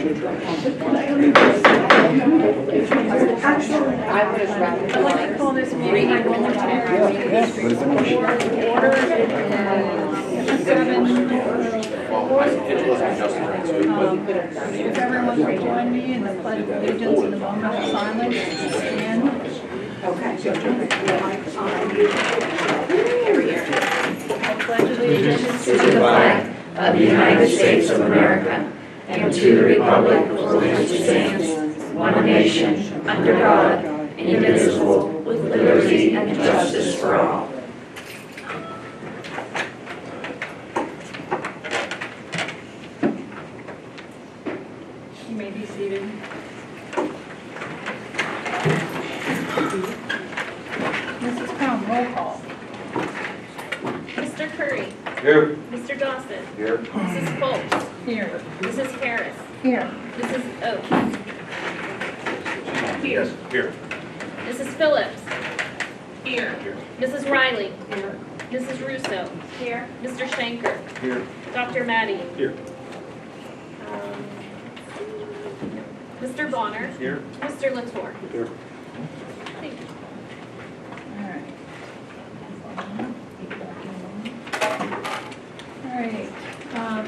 I would have rather. I'd like to call this meeting of Wilmington District Board to order at 7. If everyone would join me in the Pledge of Allegiance in a moment of silence to stand. I pledge allegiance To the flag of the United States of America and to the republic for which it stands, one nation, under God, indivisible, with liberty and justice for all. You may be seated. Mrs. Crum, roll call. Mr. Curry. Here. Mr. Dawson. Here. Mrs. Foltz. Here. Mrs. Harris. Here. Mrs. Oates. Yes. Here. Mrs. Phillips. Here. Mrs. Riley. Here. Mrs. Russo. Here. Mr. Shanker. Here. Dr. Maddie. Here. Mr. Bonner. Here. Mr. Latour. Here. Thank you. All right,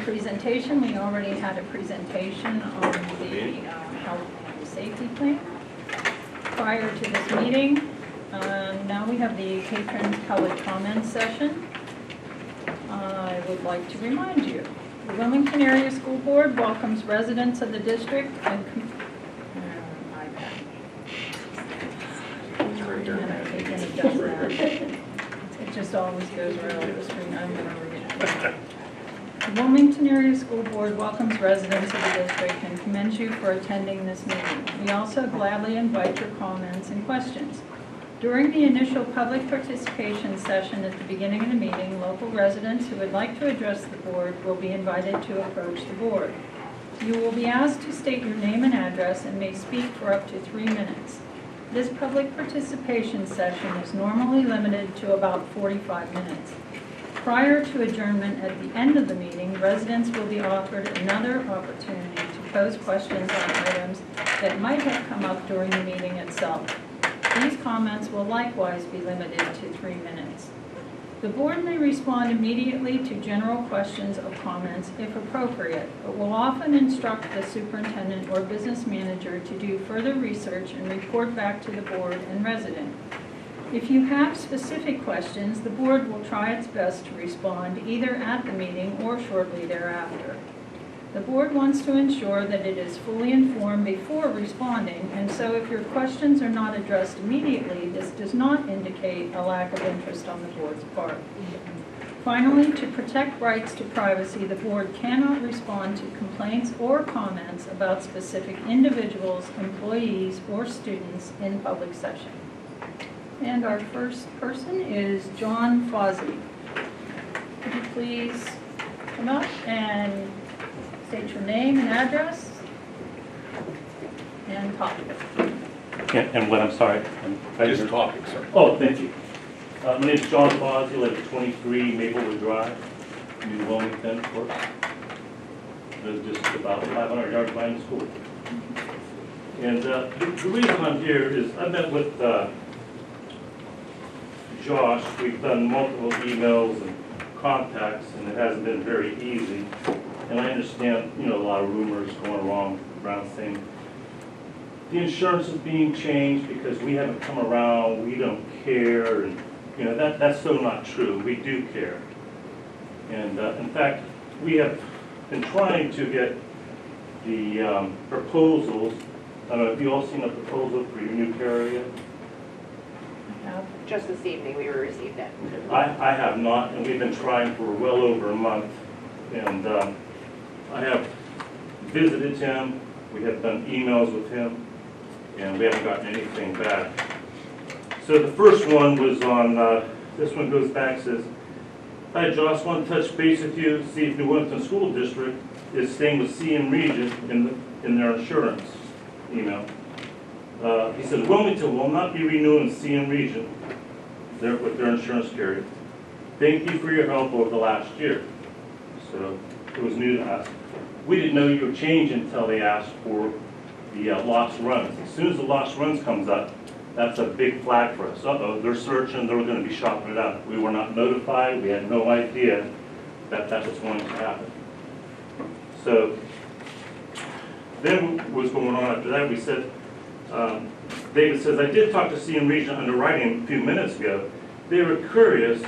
presentation. We already had a presentation on the health and safety plan prior to this meeting. Now we have the patron public comment session. I would like to remind you, the Wilmington Area School Board welcomes residents of the district and it just always goes around the screen. I'm going to read it. The Wilmington Area School Board welcomes residents of the district and commends you for attending this meeting. We also gladly invite your comments and questions. During the initial public participation session at the beginning of the meeting, local residents who would like to address the board will be invited to approach the board. You will be asked to state your name and address and may speak for up to 3 minutes. This public participation session is normally limited to about 45 minutes. Prior to adjournment at the end of the meeting, residents will be offered another opportunity to pose questions on items that might have come up during the meeting itself. These comments will likewise be limited to 3 minutes. The board may respond immediately to general questions or comments if appropriate, but will often instruct the superintendent or business manager to do further research and report back to the board and resident. If you have specific questions, the board will try its best to respond either at the meeting or shortly thereafter. The board wants to ensure that it is fully informed before responding, and so if your questions are not addressed immediately, this does not indicate a lack of interest on the board's part. Finally, to protect rights to privacy, the board cannot respond to complaints or comments about specific individuals, employees, or students in public session. And our first person is John Fozzie. Could you please come up and state your name and address and topic. And what, I'm sorry? Just topic, sir. Oh, thank you. My name is John Fozzie, I live at 23 Maplewood Drive, New Wilmington, of course. Live just about 500 yards behind the school. And the reason I'm here is I met with Josh. We've done multiple emails and contacts, and it hasn't been very easy. And I understand, a lot of rumors going around saying the insurance is being changed because we haven't come around, we don't care, and that's so not true. We do care. And in fact, we have been trying to get the proposals. I don't know, have you all seen a proposal for your new carrier? Just this evening we received it. I have not, and we've been trying for well over a month. And I have visited him, we have done emails with him, and we haven't gotten anything back. So the first one was on, this one goes back, says, "Hi Josh, want to touch base with you, see if New Wilmington School District is staying with CM Region in their insurance." Email. He said, "Wilmington will not be renewing CM Region with their insurance carrier. Thank you for your help over the last year." So it was new to us. We didn't know you were changing until they asked for the lost runs. As soon as the lost runs comes up, that's a big flag for us. Uh-oh, they're searching, they're going to be shopping it out. We were not notified, we had no idea that that was going to happen. So then what was going on after that, we said, David says, I did talk to CM Region Underwriting a few minutes ago. They were curious,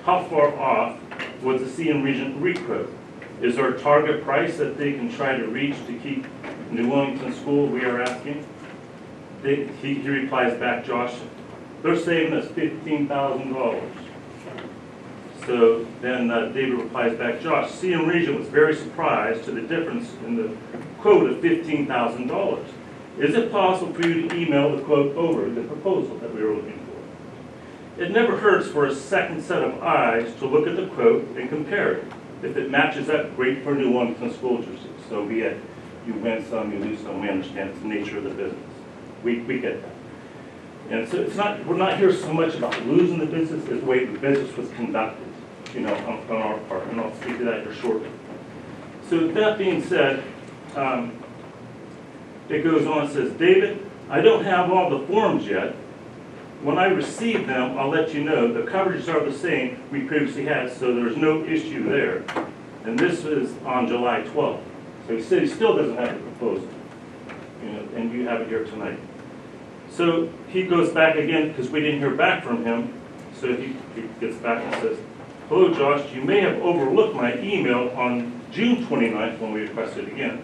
how far off was the CM Region requote? Is there a target price that they can try to reach to keep New Wilmington School, we are asking? He replies back, Josh, they're saving us $15,000. So then David replies back, Josh, CM Region was very surprised to the difference in the quote of $15,000. Is it possible for you to email the quote over the proposal that we were looking for? It never hurts for a second set of eyes to look at the quote and compare it. If it matches up, great for New Wilmington School District. So be it. You win some, you lose some. We understand it's the nature of the business. We get that. And so it's not, we're not here so much about losing the business as the way the business was conducted, on our part. And I'll speak to that here shortly. So that being said, it goes on and says, David, I don't have all the forms yet. When I receive them, I'll let you know. The coverages are the same we previously had, so there's no issue there. And this is on July 12th. So he said he still doesn't have the proposal, and you have it here tonight. So he goes back again, because we didn't hear back from him. So he gets back and says, hello, Josh, you may have overlooked my email on June 29th when we requested again.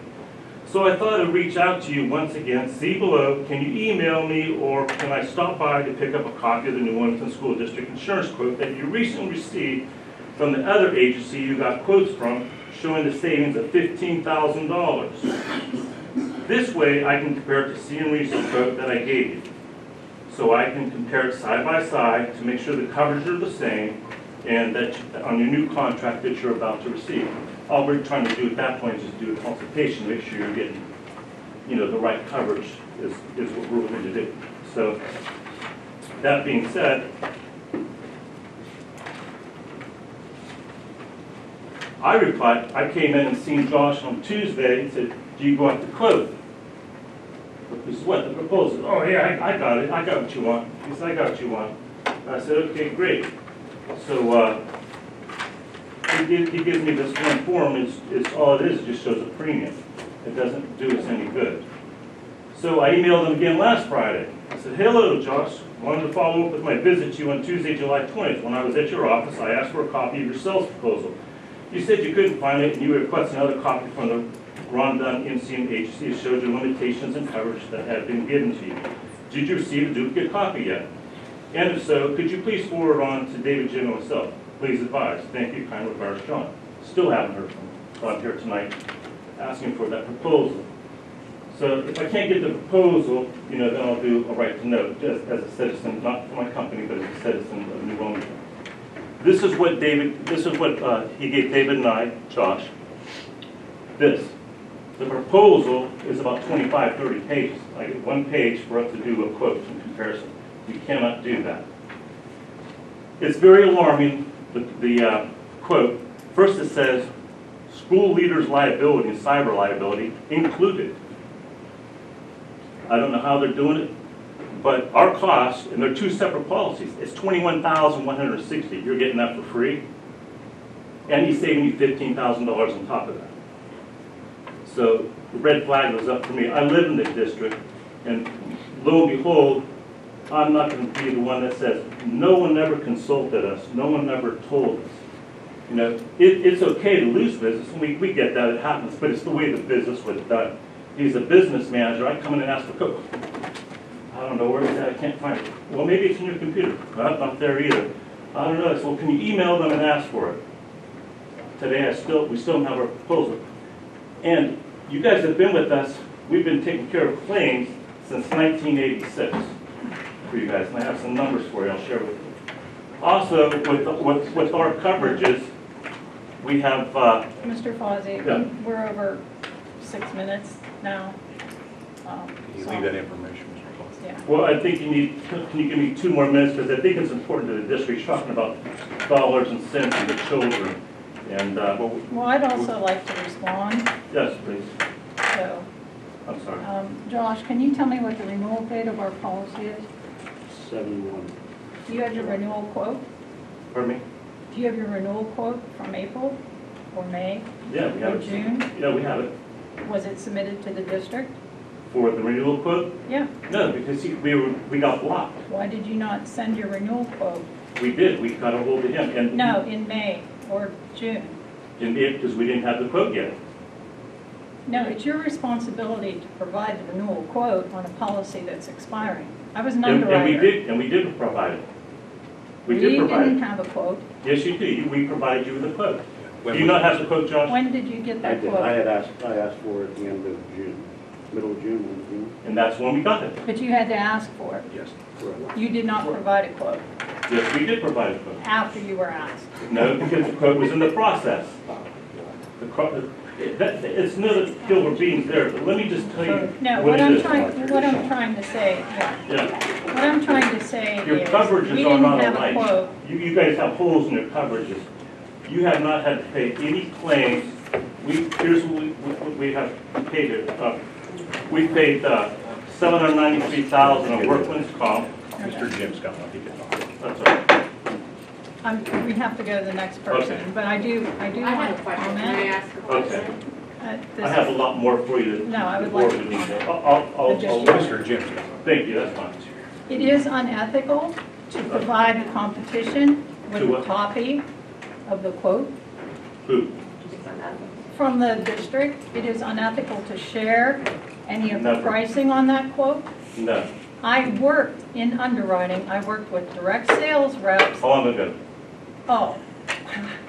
So I thought I'd reach out to you once again. See below, can you email me or can I stop by to pick up a copy of the New Wilmington School District insurance quote that you recently received from the other agency you got quotes from showing the savings of $15,000. This way I can compare it to CM Region's quote that I gave you. So I can compare it side by side to make sure the coverages are the same and that on your new contract that you're about to receive. All we're trying to do at that point is just do a consultation, make sure you're getting, the right coverage is what we're going to do. So that being said, I replied, I came in and seen Josh on Tuesday and said, do you want the quote? This is what the proposal. Oh yeah, I got it. I got what you want. He said, I got what you want. I said, okay, great. So he gives me this one form. It's all it is. It just shows a premium. It doesn't do us any good. So I emailed him again last Friday. I said, hello, Josh. Wanted to follow up with my visit to you on Tuesday, July 20th. When I was at your office, I asked for a copy of your sales proposal. You said you couldn't find it, and you requested another copy from the Ron Dunn MCM agency. It showed your limitations and coverage that had been given to you. Did you receive a duplicate copy yet? And if so, could you please forward on to David Jim himself? Please advise. Thank you, kind regards, John. Still haven't heard from him. So I'm here tonight asking for that proposal. So if I can't get the proposal, then I'll do a right to know, just as a citizen, not for my company, but as a citizen of New Wilmington. This is what he gave David and I, Josh. The proposal is about 25, 30 pages. I get one page for us to do a quote in comparison. We cannot do that. It's very alarming, the quote. First it says, school leaders' liability and cyber liability included. I don't know how they're doing it, but our costs, and they're two separate policies, it's $21,160. You're getting that for free, and he's saving you $15,000 on top of that. So the red flag was up for me. I live in the district, and lo and behold, I'm not going to be the one that says, no one ever consulted us, no one ever told us. It's okay to lose business, and we get that, it happens, but it's the way the business was done. He's a business manager. I come in and ask for code. I don't know where it's at. I can't find it. Well, maybe it's in your computer. Well, not there either. I don't know. So, well, can you email them and ask for it? Today, we still don't have our proposal. And you guys have been with us. We've been taking care of claims since 1986 for you guys. And I have some numbers for you. I'll share with you. Also, with our coverages, we have. Mr. Fawzi, Yeah. we're over 6 minutes now. Can you leave that information, Mr. Fox? Yeah. Well, I think can you give me 2 more minutes, because I think it's important to the district. You're talking about dollars and cents of the children. And, Well, I'd also like to respond, yes, please, so, I'm sorry. Josh, can you tell me what the renewal date of our policy is? 7/1. Do you have your renewal quote? Pardon me? Do you have your renewal quote from April or May Yeah, we have or it. June? Yeah, we have it. Was it submitted to the district? For the renewal quote? Yeah. No, because we got blocked. Why did you not send your renewal quote? We did, we got a hold of him, and. No, in May or June. Because we didn't have the quote yet. No, it's your responsibility to provide the renewal quote on a policy that's expiring. I was an And underwriter. we did provide it. We We did provide didn't it. have a quote. Yes, you did, we provided you with a quote. When Do you we- not have the quote, Josh? When did you get I that did. quote? I asked for it at the end of June, middle of June, end of June. And that's when we got it. But you had to ask for it. Yes. Correct. You did not provide a quote Yes, we did provide a quote. after you were asked. No, because the quote was in the process. It's no silver beans there, but let me just tell you No, what what it I'm is. trying to say, yeah. Yeah, What I'm trying to say your is, coverages we are didn't not have a alike. quote. You guys have holes in your coverages. You have not had to pay any claims. Here's what we have paid it. We paid $793,000 on workman's comp. Mr. Jim's coming up, he can talk. That's all. We have to go to the next person, Okay. but I do I want have a to question. Can I comment. ask a question? Okay. This I have a is- lot more for you. No, I would before like to we leave. comment. I'll, Mr. Jim's coming up. thank you, that's fine. It is unethical to provide a competition with To a what? copy of the quote Who? from the district. It is unethical to share any of the Never. pricing on that quote. No. I worked in underwriting. I worked with direct sales reps. How long ago? Oh,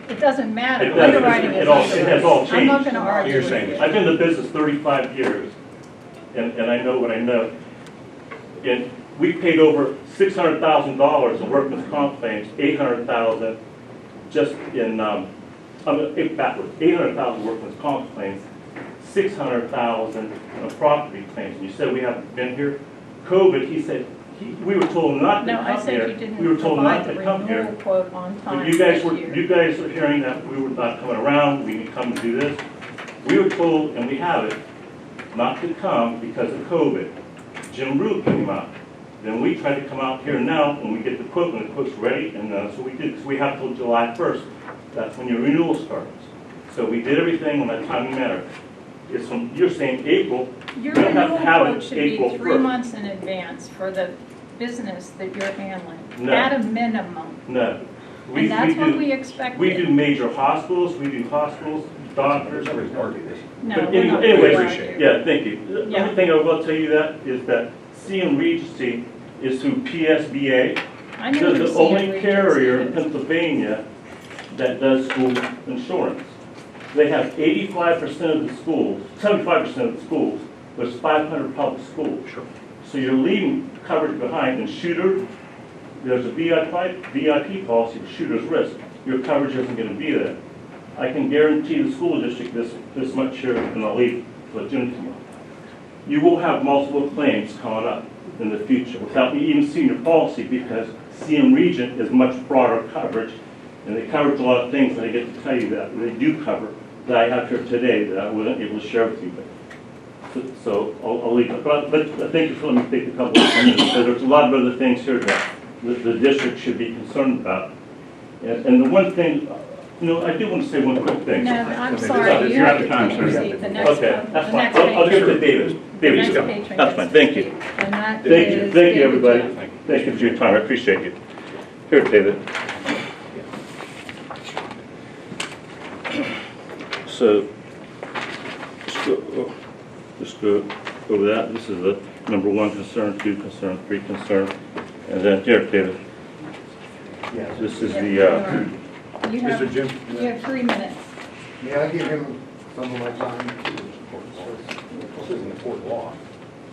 it doesn't matter. It does. Underwriting It is all- it has all underwriting. I'm not changed. going to argue You're with saying you. I've been in the business 35 years, and I know what I know. And we paid over $600,000 in workman's comp claims, $800,000 just in, backwards, $800,000 workman's comp claims, $600,000 of property claims. And you said we haven't been here. COVID, he said, we were told not to No, I come said you here. didn't We were told not provide the to come renewal here. quote on But time you guys this were, year. you guys are hearing that we were not coming around, we need to come and do this. We were told, and we have it, not to come because of COVID. Jim Rue came out. Then we tried to come out here now, and we get the quote, and the quote's ready, and that's what we did, because we have till July 1st. That's when your renewal starts. So we did everything on that timely manner. It's from, you're saying April, Your we don't have renewal to have quote it should be April 3 1st. months in advance for the business that you're handling, No. at a minimum. No. And that's what do- we expected. We do major hospitals, doctors. Nobody's arguing this. No, But we're not anyway, gonna appreciate argue. yeah, thank you. The Yeah. only thing I will tell you that is that CM Regency is through PSBA. I know They're who the CM only Regency carrier in is. Pennsylvania that does school insurance. They have 85% of the schools, 75% of the schools, there's 500 public schools. Sure. So you're leaving coverage behind in shooter, there's a VIP policy for shooter's risk. Your coverage isn't gonna be there. I can guarantee the school district this much here, and I'll leave for June tomorrow. You will have multiple claims coming up in the future without me even seeing your policy, because CM Regent is much broader coverage, and they cover a lot of things that I get to tell you that they do cover, that I have here today that I wasn't able to share with you. So I'll leave it. But thank you for letting me take a couple of minutes, because there's a lot of other things here that the district should be concerned about. And the one thing, I do want to say one quick thing. No, I'm Okay, sorry, you you're have out to of time, sir. proceed. The next, Okay, the that's fine. next I'll give it to patron. David. The David's next coming. patron That's gets fine, to thank you. speak, and that Thank you, is thank you, David everybody. Jeff. Thank you for your time, I appreciate you. Here, David. So, just go over that. This is the number 1 concern, 2 concern, 3 concern, and then here, David. This is the, You have, Mr. Jim? you have 3 minutes. May I give him some of my time? This isn't a court of law.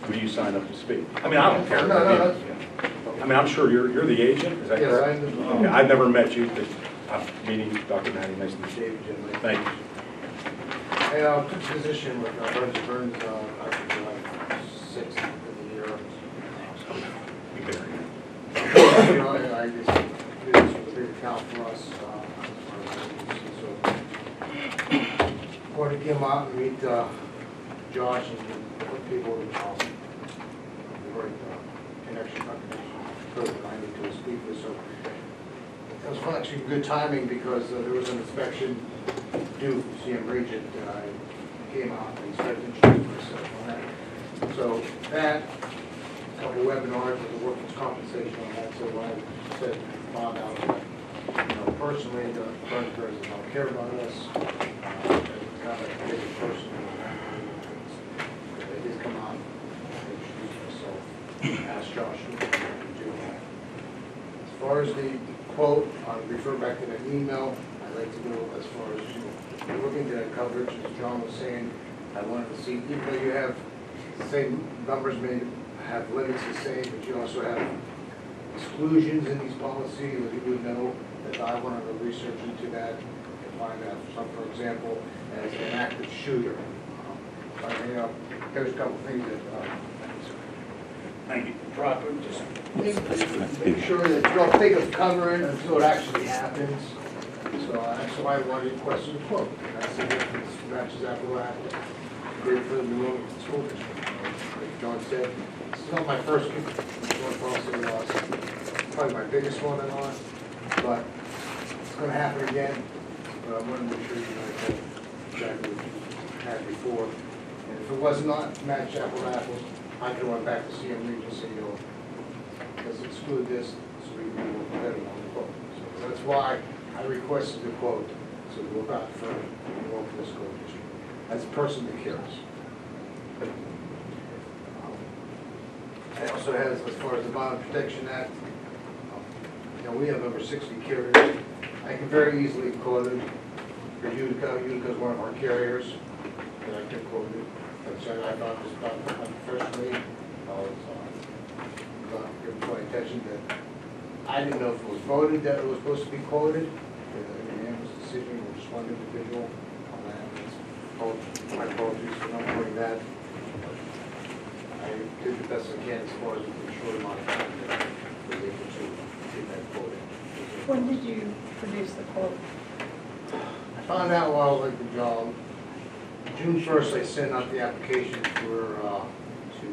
Who do you sign up to speak? I mean, I don't care. No, no, I mean, I'm sure you're the agent, is that Yes, correct? I am. Okay, I've never met you, but I'm meeting Dr. Matty, nice to meet you. David Genley. Thank you. I took a position with Burns, actually July 6th of the year. You've been here. I just did this with a big account for us. So wanted to come out and meet Josh and put people in the house. Great connection, person I need to speak with, so it was actually good timing because there was an inspection due from CM Regent, and I came out and started introducing myself on that. So that, a couple webinars with the workers' compensation on that, so when I said, found out that, personally, the Burns Bears don't care about us, kind of a big person. They did come out and introduce myself, ask Josh to do that. As far as the quote, I'll refer back to that email. I'd like to know as far as, looking at that coverage, as John was saying, I wanted to see, even though you have the same numbers may have limits the same, but you also have exclusions in these policies, that you would know that I wanted to research into that and find out some, for example, as an active shooter. There's a couple things that, Thank you. proper, just make sure that you don't think of covering until it actually happens. So that's why I wanted to request a quote. And I said, if it matches Appalachia, great for the New Orleans School District. Like John said, this is not my first insurance policy loss, probably my biggest one I lost, but it's going to happen again. But I wanted to make sure you guys had exactly what you had before. And if it was not match Appalachia, I can run back to CM Regent and say, let's exclude this, so we can work better on the quote. So that's why I requested the quote, so we'll back for the local school district. That's a person that cares. It also has, as far as the Bond Protection Act, we have over 60 carriers. I can very easily quote it for Utica. Utica is one of our carriers that I can quote it. So I thought this about unprofessionally. I was not giving my attention that I didn't know if it was voted that it was supposed to be quoted. A unanimous decision with just one individual on that. My apologies for not doing that. I did the best I can as far as the short amount of time that I was able to get that quoted. When did you produce the quote? I found out while I was at the job. June 1st, I sent out the application for, to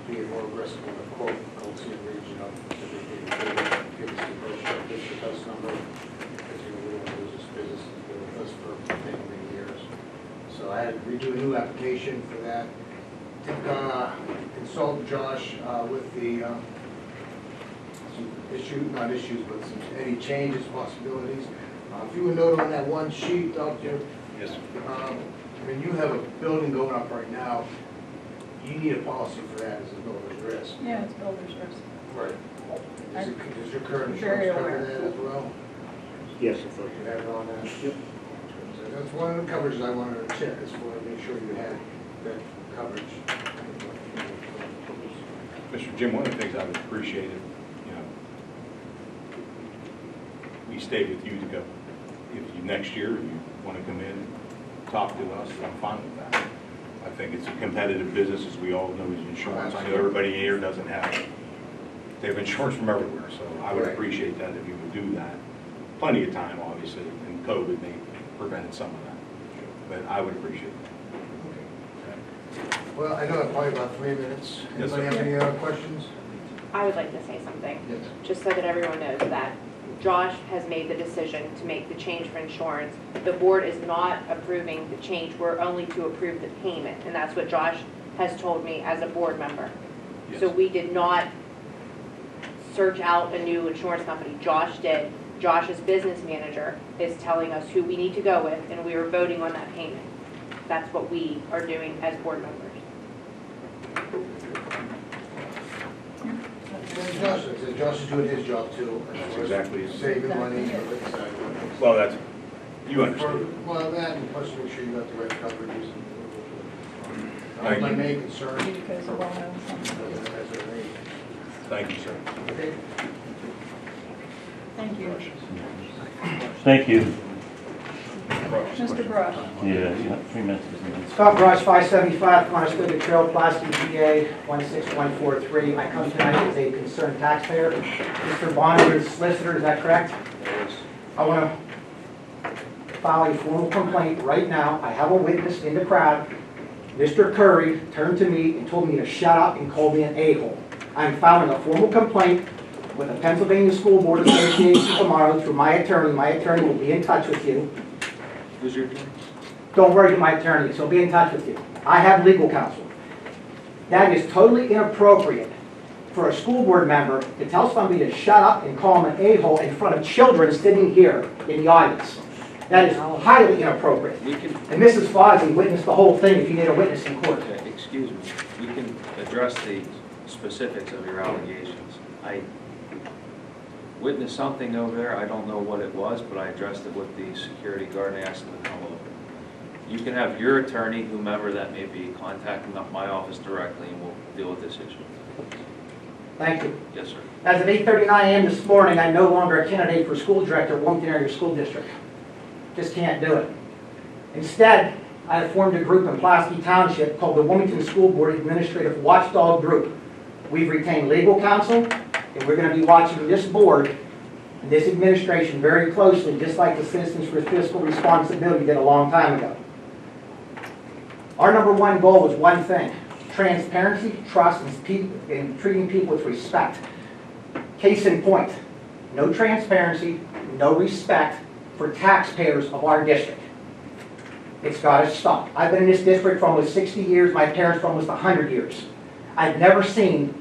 be more aggressive on the quote, called CM Region up, so they can give us the brochure, this is the best number, because we don't lose this business, has been with us for many, many years. So I had to redo a new application for that. Consult Josh with the, some not issues, but any changes, possibilities. If you would note on that one sheet, Dr. Yes. I mean, you have a building going up right now. You need a policy for that as a builder's risk. Yeah, it's builder's risk. Right. Does your current Very insurance cover aware. that as well? Yes, sir. You have it on that? Yep. So that's one of the coverages I wanted to check, is for to make sure you had that coverage. Mr. Jim, one of the things I would appreciate if, we stay with you to go. If you, next year, you want to come in and talk to us, I'm fine with that. I think it's a competitive business, as we all know, is insurance. I know everybody here doesn't have, they have insurance from everywhere, so I would Right. appreciate that if you would do that. Plenty of time, obviously, and COVID may prevent some of that, but I would appreciate that. Well, I know I'm probably about 3 minutes. Yes, sir. Anybody have any other questions? I would like to say something, Yes. just so that everyone knows that Josh has made the decision to make the change for insurance. The board is not approving the change, we're only to approve the payment, and that's what Josh has told me as a board member. So Yes. we did not search out a new insurance company, Josh did. Josh's business manager is telling us who we need to go with, and we are voting on that payment. That's what we are doing as board members. Josh is doing his job too. That's exactly it. Saving money. Well, that's, you understand. Well, that, and plus make sure you got the right coverages. Thank My you. main concern. Utica's a well-known company. Thank you, sir. Okay. Thank you. Thank you. Mr. Brush. Yeah, you have 3 minutes. Scott Brush, 575 Conestoga Trail, Plasky, PA, 16143. I come tonight as a concerned taxpayer. Mr. Bonner is solicitor, is that correct? I want to file a formal complaint right now. I have a witness in the crowd. Mr. Curry turned to me and told me to shut up and called me an a-hole. I'm filing a formal complaint with the Pennsylvania School Board Association tomorrow through my attorney. My attorney will be in touch with you. Who's your attorney? Don't worry about my attorney, he'll be in touch with you. I have legal counsel. That is totally inappropriate for a school board member to tell somebody to shut up and call them an a-hole in front of children sitting here in the audience. That is highly inappropriate. We can, And Mrs. Fozzie witnessed the whole thing if you need a witness in court. excuse me, we can address the specifics of your allegations. I witnessed something over there, I don't know what it was, but I addressed it with the security guard and asked him to come over. You can have your attorney, whomever that may be, contact my office directly and we'll deal with this issue. Thank you. Yes, sir. As of 8:39 a.m. this morning, I'm no longer a candidate for school director of Wilmington Area School District. Just can't do it. Instead, I have formed a group in Pulaski Township called the Wilmington School Board Administrative Watchdog Group. We've retained legal counsel, and we're going to be watching this board and this administration very closely, just like the Citizens for Fiscal Responsibility did a long time ago. Our number one goal was one thing: transparency, trust, and treating people with respect. Case in point, no transparency, no respect for taxpayers of our district. It's got to stop. I've been in this district for almost 60 years, my parents for almost 100 years. I've never seen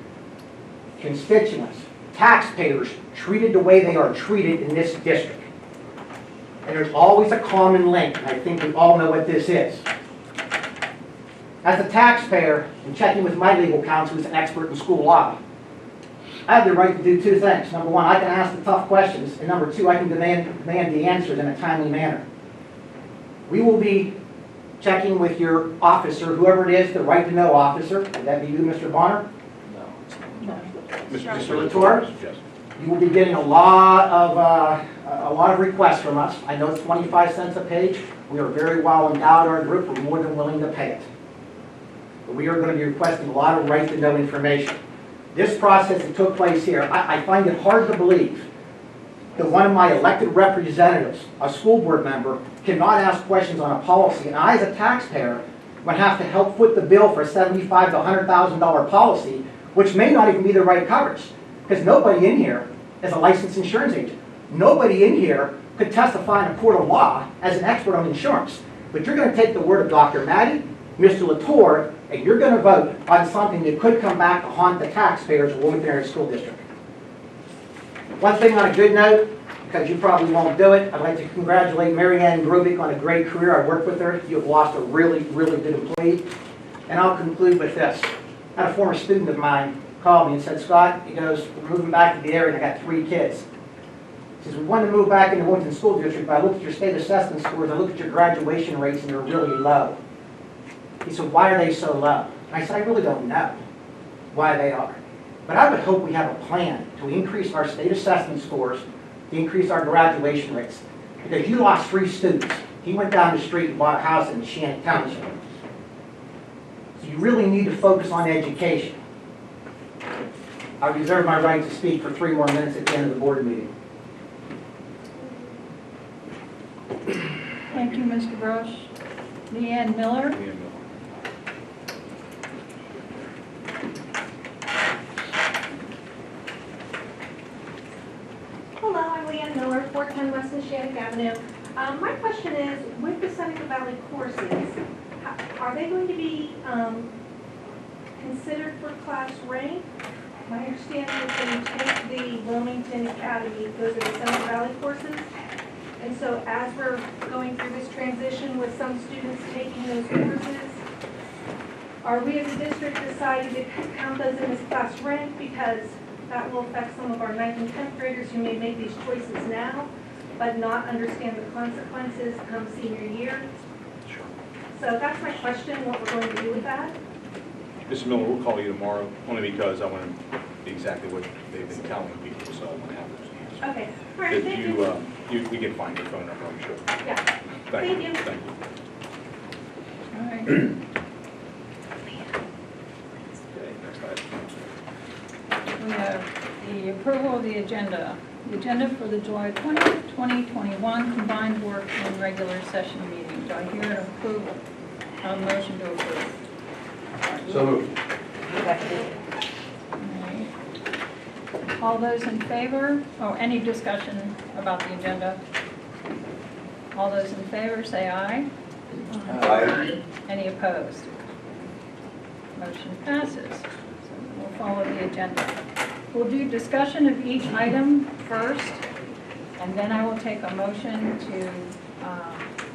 constituents, taxpayers, treated the way they are treated in this district. And there's always a common link, and I think we all know what this is. As a taxpayer, and checking with my legal counsel who's an expert in school law, I have the right to do two things. Number one, I can ask the tough questions, and number two, I can demand the answers in a timely manner. We will be checking with your officer, whoever it is, the right-to-know officer. Would that be you, Mr. Bonner? No, it's not. Mr. Latour? Yes. You will be getting a lot of requests from us. I know it's 25 cents a page. We are very well endowed, our group. We're more than willing to pay it. But we are going to be requesting a lot of right-to-know information. This process that took place here, I find it hard to believe that one of my elected representatives, a school board member, cannot ask questions on a policy, and I, as a taxpayer, would have to help foot the bill for a $75,000 to $100,000 policy, which may not even be the right coverage, because nobody in here is a licensed insurance agent. Nobody in here could testify in a court of law as an expert on insurance. But you're going to take the word of Dr. Maddie, Mr. Latour, and you're going to vote on something that could come back to haunt the taxpayers of Wilmington Area School District. One thing on a good note, because you probably won't do it, I'd like to congratulate Mary Ann Grubik on a great career. I worked with her. You have lost a really, really good employee. And I'll conclude with this. I had a former student of mine call me and said, Scott, he goes, we're moving back to the area and I got 3 kids. He says, we want to move back into Wilmington School District, but I looked at your state assessment scores, I looked at your graduation rates, and they're really low. He said, why are they so low? And I said, I really don't know why they are. But I would hope we have a plan to increase our state assessment scores, to increase our graduation rates. Because you lost 3 students. He went down the street and bought a house in Shannon Township. So you really need to focus on education. I reserve my right to speak for 3 more minutes at the end of the board meeting. Thank you, Mr. Brush. Leanne Miller. Hello, I'm Leanne Miller, 410 West Nishannick Avenue. My question is, with the Seneca Valley courses, are they going to be considered for class rank? My understanding is when you take the Wilmington Academy, those are the Seneca Valley courses. And so as we're going through this transition with some students taking those courses, are we as a district deciding to count those in as class rank, because that will affect some of our 9th and 10th graders who may make these choices now, but not understand the consequences come senior year? Sure. So that's my question, what we're going to do with that. Mrs. Miller, we'll call you tomorrow, only because I want to be exactly what they've been telling people, so I want to have those answers. Okay, all right, thank you. We can find your phone number, I'm sure. Yeah, Thank you. Thank Thank you. All right. Okay, next item. We have the approval of the agenda. The agenda for the July 20th, 2021 combined work and regular session meeting. Do I hear an approval? A motion to approve? So moved. Alright. All those in favor? Oh, any discussion about the agenda? All those in favor, say aye. Aye. Any opposed? Motion passes. So we'll follow the agenda. We'll do discussion of each item first, and then I will take a motion to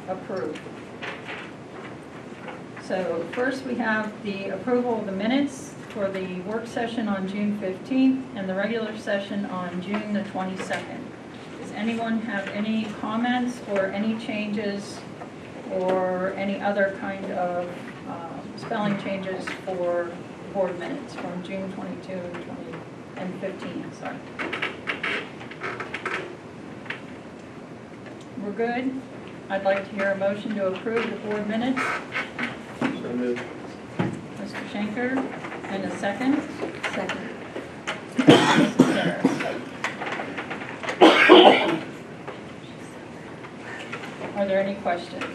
approve. So first we have the approval of the minutes for the work session on June 15th and the regular session on June the 22nd. Does anyone have any comments or any changes or any other kind of spelling changes for board minutes from June 22 and 15, sorry. We're good? I'd like to hear a motion to approve the board minutes. So moved. Mr. Schenker, and a second? Second. Mrs. Harris. Are there any questions?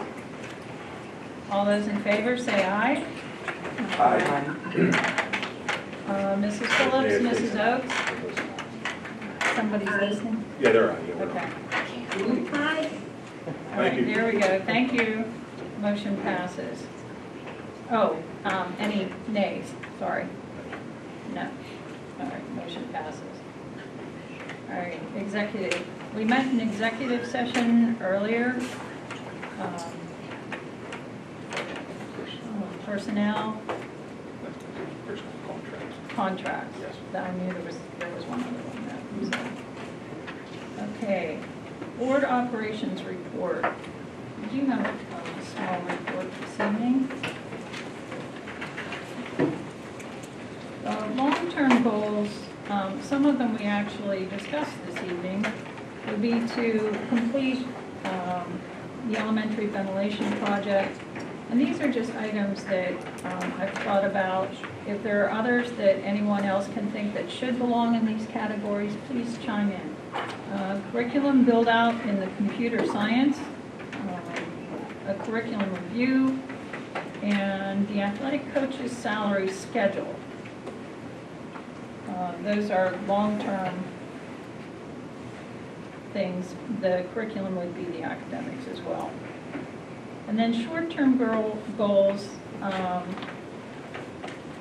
All those in favor, say aye. Aye. Mrs. Phillips, Mrs. Oakes? Somebody's listening? Yeah, they're on, yeah. Okay. Aye. All right, there we go. Thank you. Motion passes. Oh, any nays? Sorry. No. All right, motion passes. All right, executive. We met in executive session earlier. Personnel Personal contracts. contracts. Yes. I knew there was one other one that was. Okay, board operations report. Do you have a small report this evening? Long-term goals, some of them we actually discussed this evening, would be to complete the elementary ventilation project. And these are just items that I've thought about. If there are others that anyone else can think that should belong in these categories, please chime in. Curriculum build out in the computer science, a curriculum review, and the athletic coach's salary schedule. Those are long-term things. The curriculum would be the academics as well. And then short-term goals,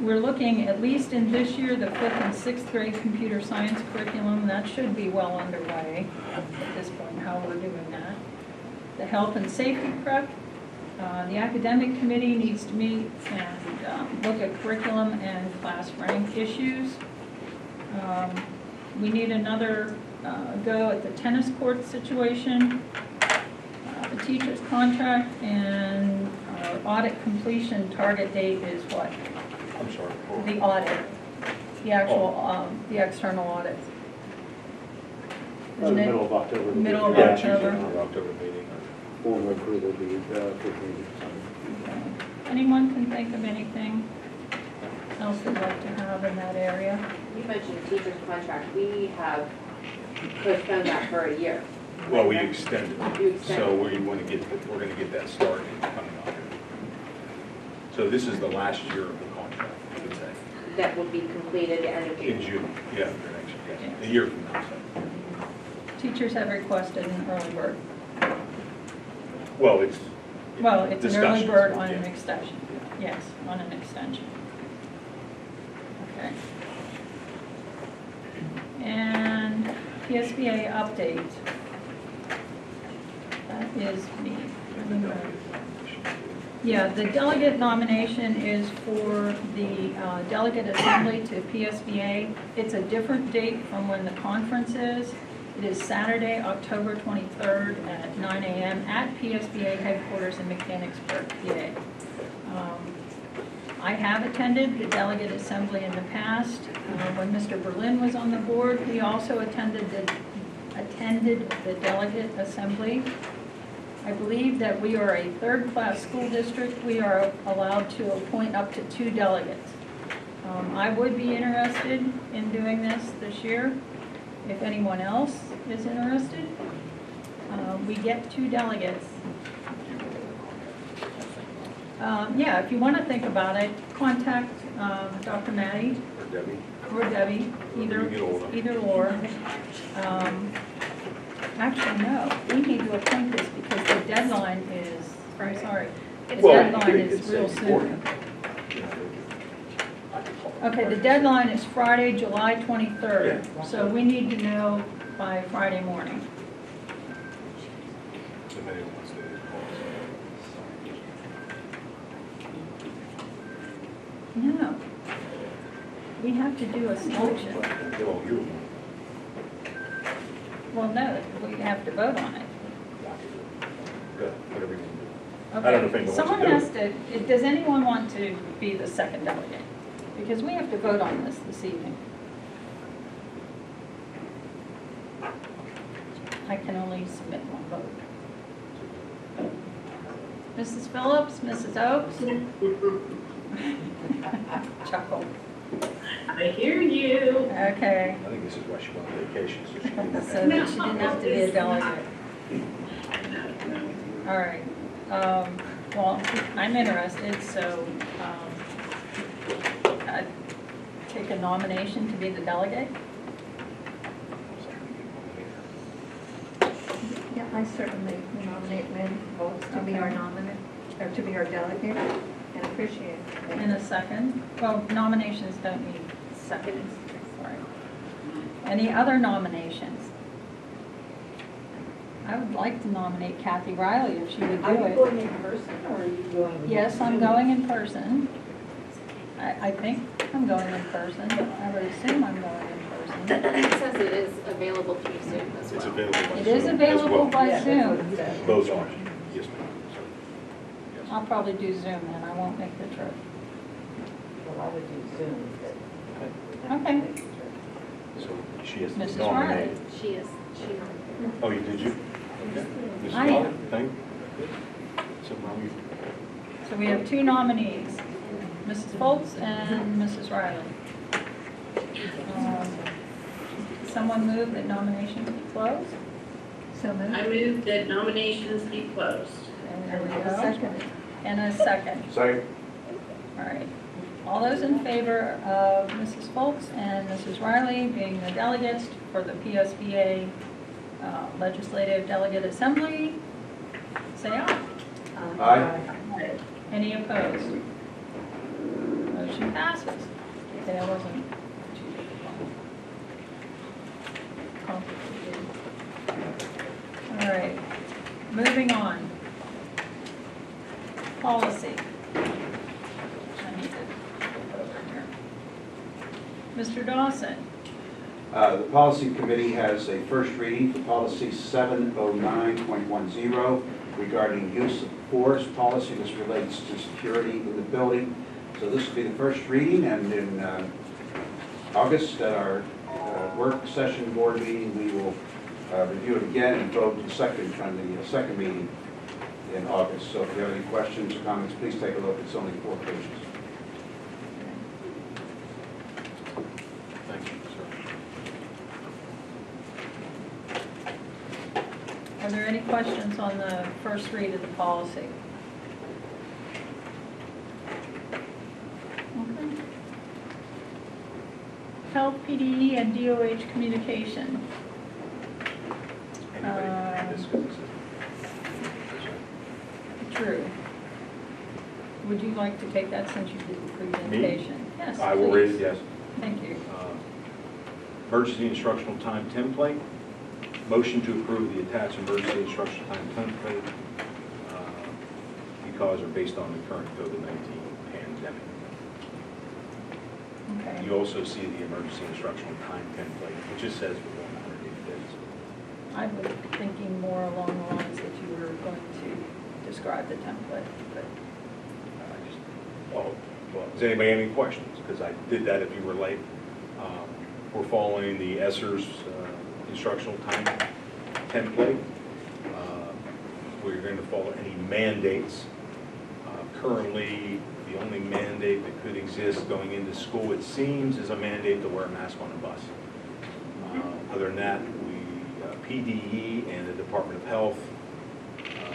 we're looking at least in this year, the 5th and 6th grade computer science curriculum. That should be well underway at this point, how we're doing that. The health and safety prep, the academic committee needs to meet and look at curriculum and class rank issues. We need another go at the tennis court situation, the teacher's contract, and our audit completion target date is what? I'm sorry. The audit, the actual, the external audit. Isn't it? Middle of October. Middle of Yeah, October. Tuesday, our October meeting. Formal approval will be 15. Okay. Anyone can think of anything else they'd like to have in that area? You mentioned teacher's contract. We have postponed that for a year. Well, we extended You it, extended. so we're going to get that started coming up. So this is the last year of the contract, I would say, That will be completed at the end of in June. June, yeah, for next year, yes. A year from now, so. Teachers have requested an early bird. Well, it's. Well, it's an early bird on discussions, an yeah. extension. Yes, on an extension. Okay. And PSBA update. That is me. Yeah, the delegate nomination is for the delegate assembly to PSBA. It's a different date from when the conference is. It is Saturday, October 23rd at 9 a.m. at PSBA headquarters in Mechanicsburg, PA. I have attended the delegate assembly in the past. When Mr. Berlin was on the board, he also attended the delegate assembly. I believe that we are a third-class school district. We are allowed to appoint up to 2 delegates. I would be interested in doing this year. if anyone else is interested. We get 2 delegates. Yeah, if you want to think about it, contact Dr. Maddie Or Debbie? or Debbie, Whoever you get hold of. either or. Actually, no, we need to appoint this because the deadline is, I'm sorry, the Well, deadline you is could real say soon. Okay, the deadline is Friday, July 23rd, so we need to know by Friday morning. If anyone wants to call us. No. We have to do a selection. Well, you. Well, no, we have to vote on it. Good, whatever you want to do. I don't know if anyone wants to Someone do it. has to, does anyone want to be the second delegate? Because we have to vote on this evening. I can only submit one vote. Mrs. Phillips, Mrs. Oakes? Chuckle. I hear you. Okay, I think this is why she went on vacation, so she didn't have so that she didn't have to be a delegate. All right, well, I'm interested, so, I'd take a nomination to be the delegate. Yeah, I certainly nominate Lynn Volz to be our nominant, or to be our delegate, and appreciate it. In a second. Well, nominations don't need seconds. Sorry. Any other nominations? I would like to nominate Kathy Riley if she would do Are you it. going in person, or are you going? Yes, I'm going in person. I think I'm going in person. I would assume I'm going in person. It says it is available through Zoom as It's well. available by It is Zoom as available well. by Yeah, that's Zoom. what it says. Both are, yes, ma'am. So, yes. I'll probably do Zoom then. I won't make the trip. Well, I would do Zoom, Okay. So she has to Mrs. nominate. Riley. She is, she nominated. Oh, you did you? Okay. Mrs. I Riley, am. thank you. So now we, So we have 2 nominees, Mrs. Foltz and Mrs. Riley. Someone move that nominations be closed? So moved. I move that nominations be closed. And there we I'll go. second it. And a second. second. All right. All those in favor of Mrs. Foltz and Mrs. Riley being the delegates for the PSBA Legislative Delegate Assembly, say aye. Aye. Any opposed? Motion passes. That wasn't too complicated. All right, moving on. Policy. I need to flip over here. Mr. Dawson, The Policy Committee has a first reading for Policy 709.10 regarding use of force policy. This relates to security in the building. So this will be the first reading, and in August at our work session board meeting, we will review it again and vote the second meeting in August. So if you have any questions or comments, please take a look. It's only 4 pages. Thank you, sir. are there any questions on the first read of the policy? Okay. Health, PDE, and DOH communication. Anybody can discuss it. True. Would you like to take that since you did the presentation? Yes, I will read it, please. yes. Thank you. Emergency instructional time template. Motion to approve the attached emergency instructional time template because they're based on the current COVID-19 pandemic. Okay. You also see the emergency instructional time template, which just says we're going 180 days. I was thinking more along the lines that you were going to describe the template, but Well, does anybody have any questions? Because I did that if you were late. We're following the ESSER's instructional time template. We're going to follow any mandates. Currently, the only mandate that could exist going into school, it seems, is a mandate to wear a mask on a bus. Other than that, PDE and the Department of Health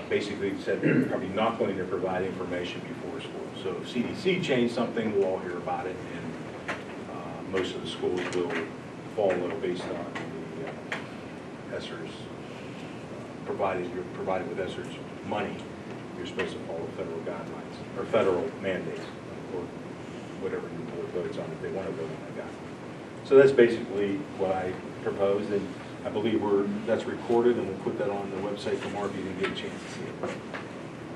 basically said they're probably not going to provide information before school. So if CDC changed something, we'll all hear about it, and most of the schools will follow based on the ESSER's, provided you're provided with ESSER's money, you're supposed to follow federal guidelines, or federal mandates, or whatever your board votes on, if they want to vote on that guideline. So that's basically what I proposed, and I believe that's recorded, and we'll put that on the website tomorrow if you didn't get a chance to see it.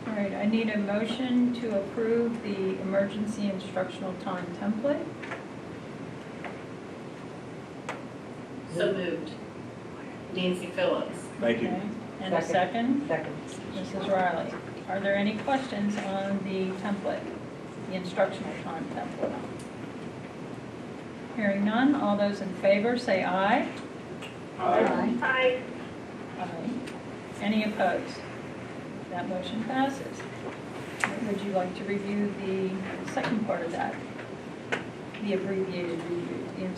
All right, I need a motion to approve the emergency instructional time template. So moved. Nancy Phillips. Thank you. Okay, and a second? Second. Mrs. Riley. Are there any questions on the template, the instructional time template? Hearing none, all those in favor say aye. Aye. Aye. Any opposed? That motion passes. Would you like to review the second part of that? The abbreviated review,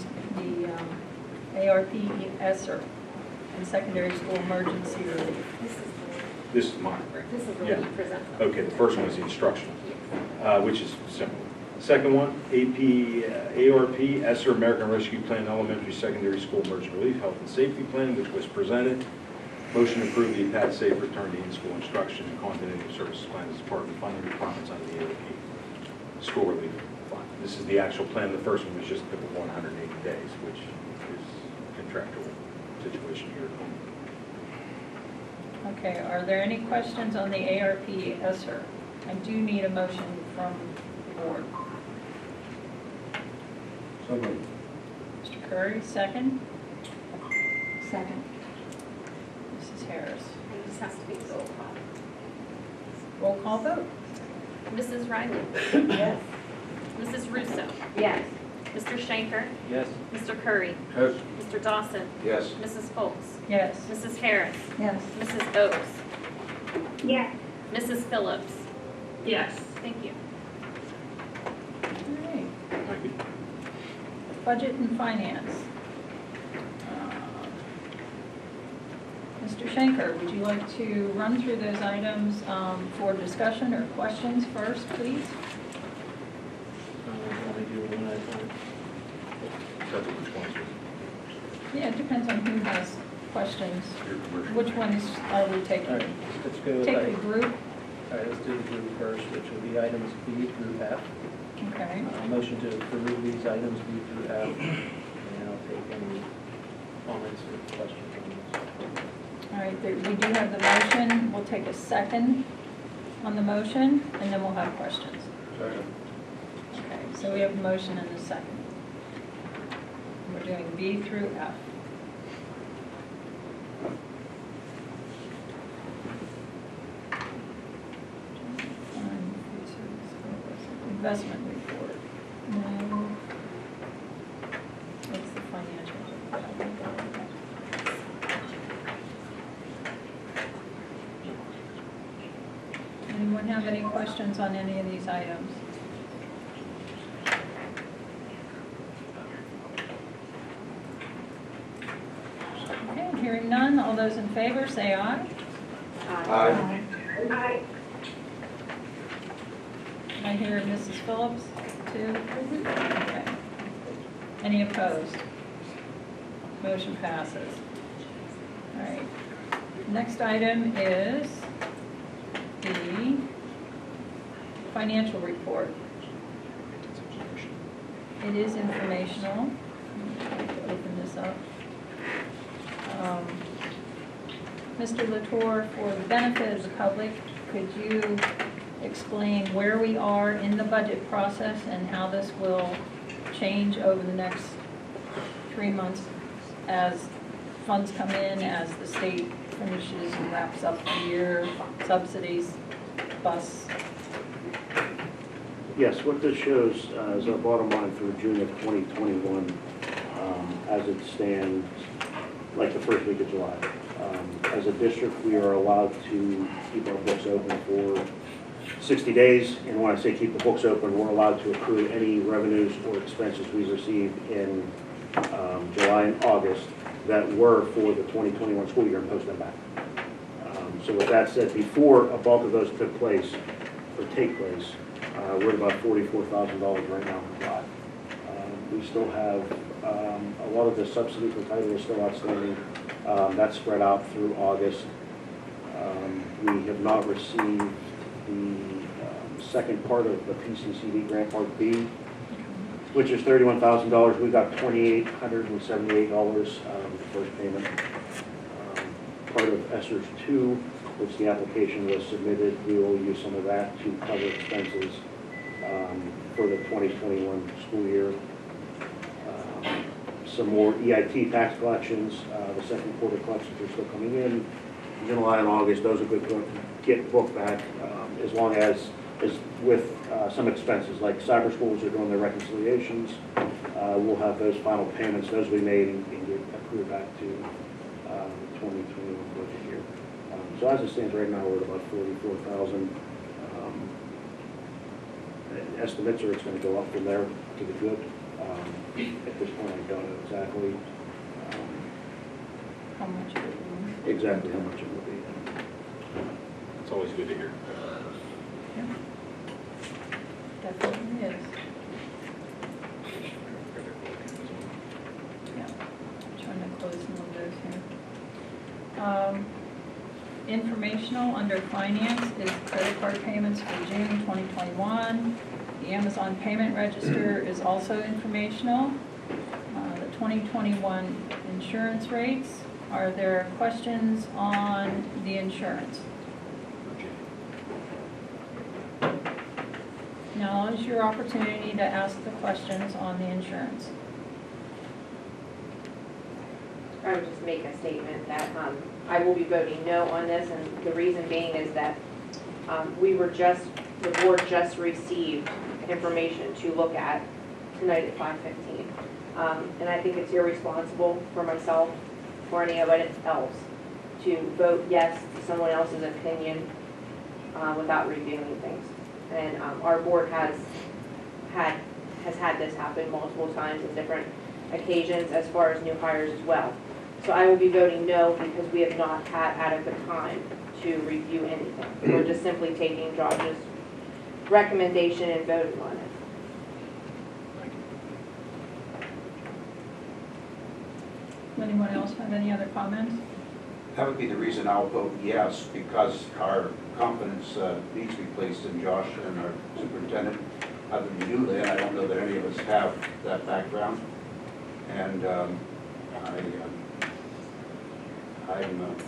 the ARP ESSER and secondary school emergency relief. This is mine, right? This is the Yeah. one you present. Okay, the first one is the instructional, which is simple. Second one, ARP, ESSER, American Rescue Plan Elementary Secondary School Emergency Relief Health and Safety Plan, which was presented. Motion to approve the PAT Safe Return to In-School Instruction and Continuity Services Plan as part of the funding requirements under the ARP School Relief Fund. This is the actual plan. The first one was just the 180 days, which is a contractual situation here. Okay, are there any questions on the ARP ESSER? I do need a motion from the board. So moved. Mr. Curry, second. Second. Mrs. Harris. It just has to be roll call. Roll call vote. Mrs. Riley? Yes. Mrs. Russo? Yes. Mr. Shanker? Yes. Mr. Curry? Yes. Mr. Dawson? Yes. Mrs. Foltz? Yes. Mrs. Harris? Yes. Mrs. Oaks? Yes. Mrs. Phillips? Yes. Thank you. All right. Thank you. Budget and finance. Mr. Shanker, would you like to run through those items for discussion or questions first, please? Which ones? Yeah, it depends on who has questions. Your commercial. Which ones are we taking? All right, let's go with, Take all the group, right, let's do the group first, which will be items B through F. okay. Motion to approve these items B through F, and I'll take any comments or questions on this. All right, we do have the motion. We'll take a second on the motion, and then we'll have questions. Second. Okay, so we have a motion and a second. We're doing B through F. Investment report. No. What's the financial report? Anyone have any questions on any of these items? Okay, hearing none, all those in favor say aye. Aye. Aye. I hear Mrs. Phillips too. Okay. Any opposed? Motion passes. All right. Next item is the financial report. It is informational. Open this up. Mr. Latour, for the benefit of the public, could you explain where we are in the budget process and how this will change over the next 3 months as funds come in, as the state finishes and wraps up the year, subsidies, bus? Yes, what this shows is our bottom line for June of 2021, as it stands, like the first week of July. As a district, we are allowed to keep our books open for 60 days, and when I say keep the books open, we're allowed to accrue any revenues or expenses we receive in July and August that were for the 2021 school year and post them back. So with that said, before a bulk of those took place, or take place, we're at about $44,000 right now in July. We still have, a lot of the subsidy for title is still outstanding. That's spread out through August. We have not received the second part of the PCCD grant, Part B, which is $31,000. We got $2,878 the first payment. Part of ESSERS 2, which the application was submitted, we will use some of that to cover expenses for the 2021 school year. Some more EIT tax collections, the second quarter collections are still coming in. July and August, those are good to get booked back, as long as with some expenses, like cyber schools are doing their reconciliations. We'll have those final payments, those we made and get accrued back to 2021 budget year. So as it stands right now, we're at about 44,000. Estimates are it's going to go up from there to the good. At this point, I don't know exactly How much it will be. exactly how much it will be. It's always good to hear. Definitely is. Yeah, trying to close some of those here. Informational under finance is credit card payments for June 2021. The Amazon payment register is also informational. The 2021 insurance rates. Are there questions on the insurance? Now is your opportunity to ask the questions on the insurance. I would just make a statement that I will be voting no on this, and the reason being is that the board just received information to look at tonight at 5:15. And I think it's irresponsible for myself or anybody else to vote yes to someone else's opinion without reviewing things. And our board has had this happen multiple times in different occasions as far as new hires as well. So I will be voting no because we have not had adequate time to review anything. We're just simply taking Josh's recommendation and voting on it. Anyone else have any other comments? That would be the reason I'll vote yes, because our confidence needs to be placed in Josh and our superintendent. Other than you, Lynn, I don't know that any of us have that background. And I'm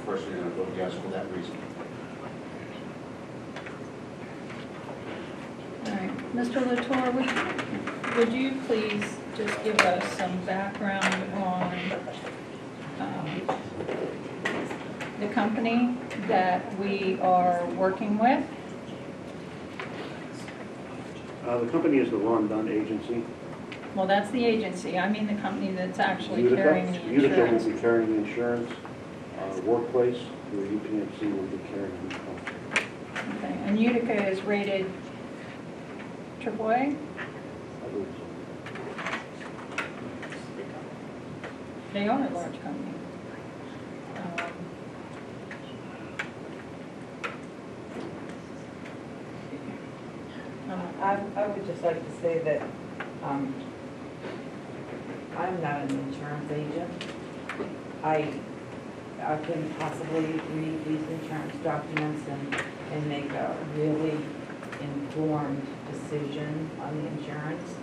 personally going to vote yes for that reason. All right, Mr. Latour, would you please just give us some background on the company that we are working with? The company is the Ron Dunn Agency. Well, that's the agency. I mean the company that's actually Utica. carrying the Utica insurance. will be carrying the insurance. Workplace, where UPMC will be carrying the cost. Okay, and Utica is rated AAA? I believe so. They are a large company. I would just like to say that I'm not an insurance agent. I couldn't possibly read these insurance documents and make a really informed decision on the insurance.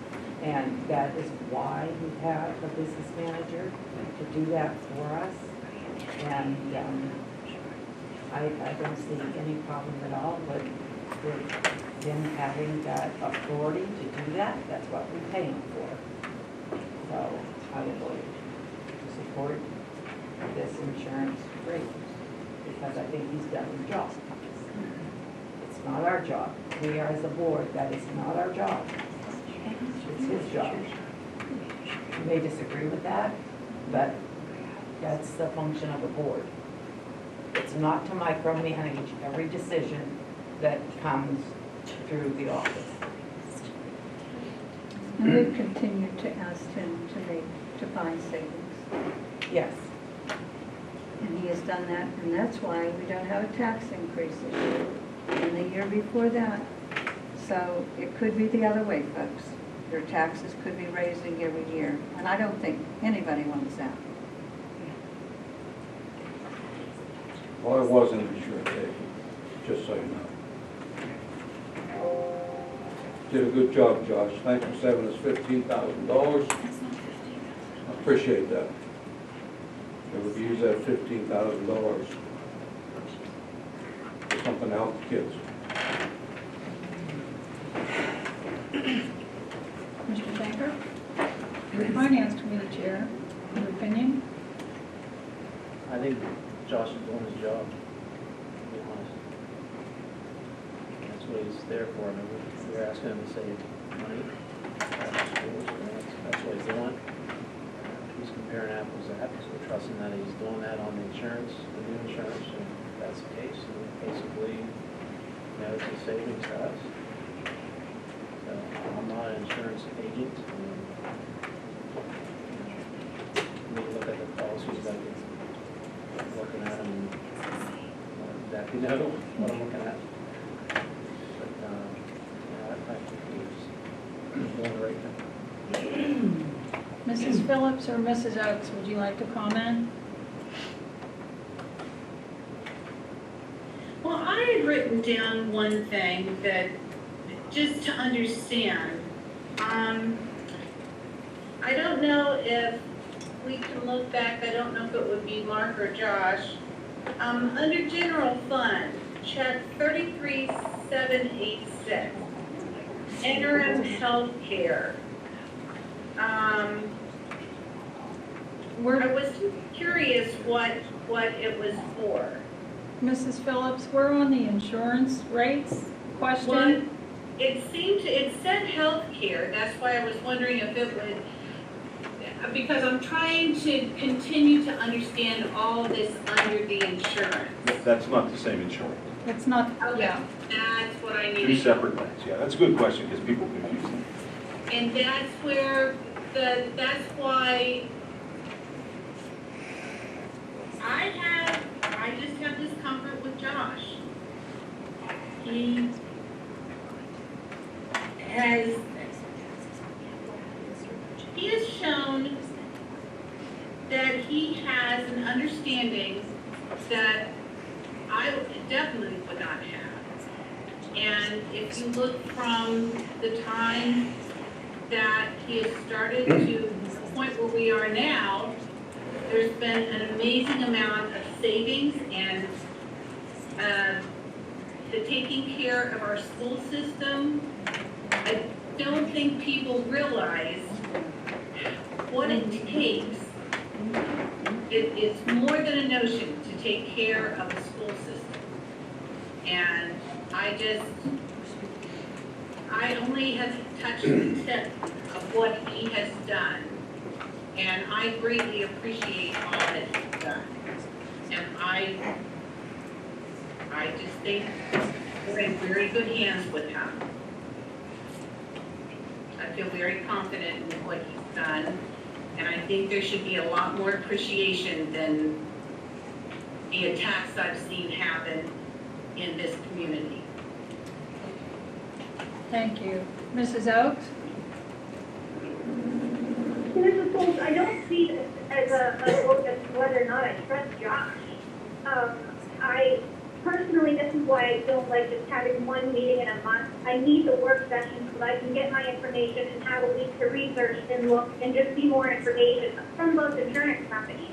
And that is why we have a business manager to do that for us. And I don't see any problem at all with him having that authority to do that. That's what we pay him for. So I would vote to support this insurance rate because I think he's done his job. It's not our job. We are as a board, that is not our job. It's his job. You may disagree with that, but that's the function of a board. It's not to micromanage every decision that comes through the office. And we've continued to ask him to find savings. Yes. And he has done that, and that's why we don't have a tax increase this year and the year before that. So it could be the other way, folks. Your taxes could be raising every year, and I don't think anybody wants that. Well, I was an insurance agent, just so you know. Did a good job, Josh. Thanks for saving us $15,000. I appreciate that. We would use that $15,000 for something to help the kids. Mr. Shanker? Finance Committee Chair, your opinion? I think Josh is doing his job, to be honest. That's what he's there for. I mean, we're asking him to save money at the schools, and that's what he's doing. He's comparing apples to apples. We're trusting that he's doing that on the insurance, the new insurance, and if that's the case, then basically, it's a savings to us. So I'm not an insurance agent. We look at the policies like looking at them and not exactly know what I'm looking at. But, I think he's doing the right thing. Mrs. Phillips or Mrs. Oaks, would you like to comment? Well, I had written down one thing that, just to understand, I don't know if we can look back, I don't know if it would be Mark or Josh. Under general fund, check 33786, interim health care. I was curious what it was for. Mrs. Phillips, we're on the insurance rates question. Well, it said health care, that's why I was wondering if it would, because I'm trying to continue to understand all this under the insurance. That's not the same insurance. It's not, Okay, yeah. that's what I Two needed. separate things, yeah, that's a good question, because people confuse them. And that's where that's why I just have this comfort with Josh. He has shown that he has an understanding that I definitely would not have. And if you look from the time that he has started to the point where we are now, there's been an amazing amount of savings and the taking care of our school system. I don't think people realize what it takes. It's more than a notion to take care of a school system. And I only have touched the tip of what he has done. And I greatly appreciate all that he's done. And I just think we're in very good hands with him. I feel very confident in what he's done. And I think there should be a lot more appreciation than the attacks I've seen happen in this community. Thank you. Mrs. Oaks? Mrs. Bowles, I don't see this as a vote as to whether or not I trust Josh. I personally, this is why I don't like just having one meeting in a month. I need the work session so that I can get my information and have a week to research and look and just see more information from both insurance companies.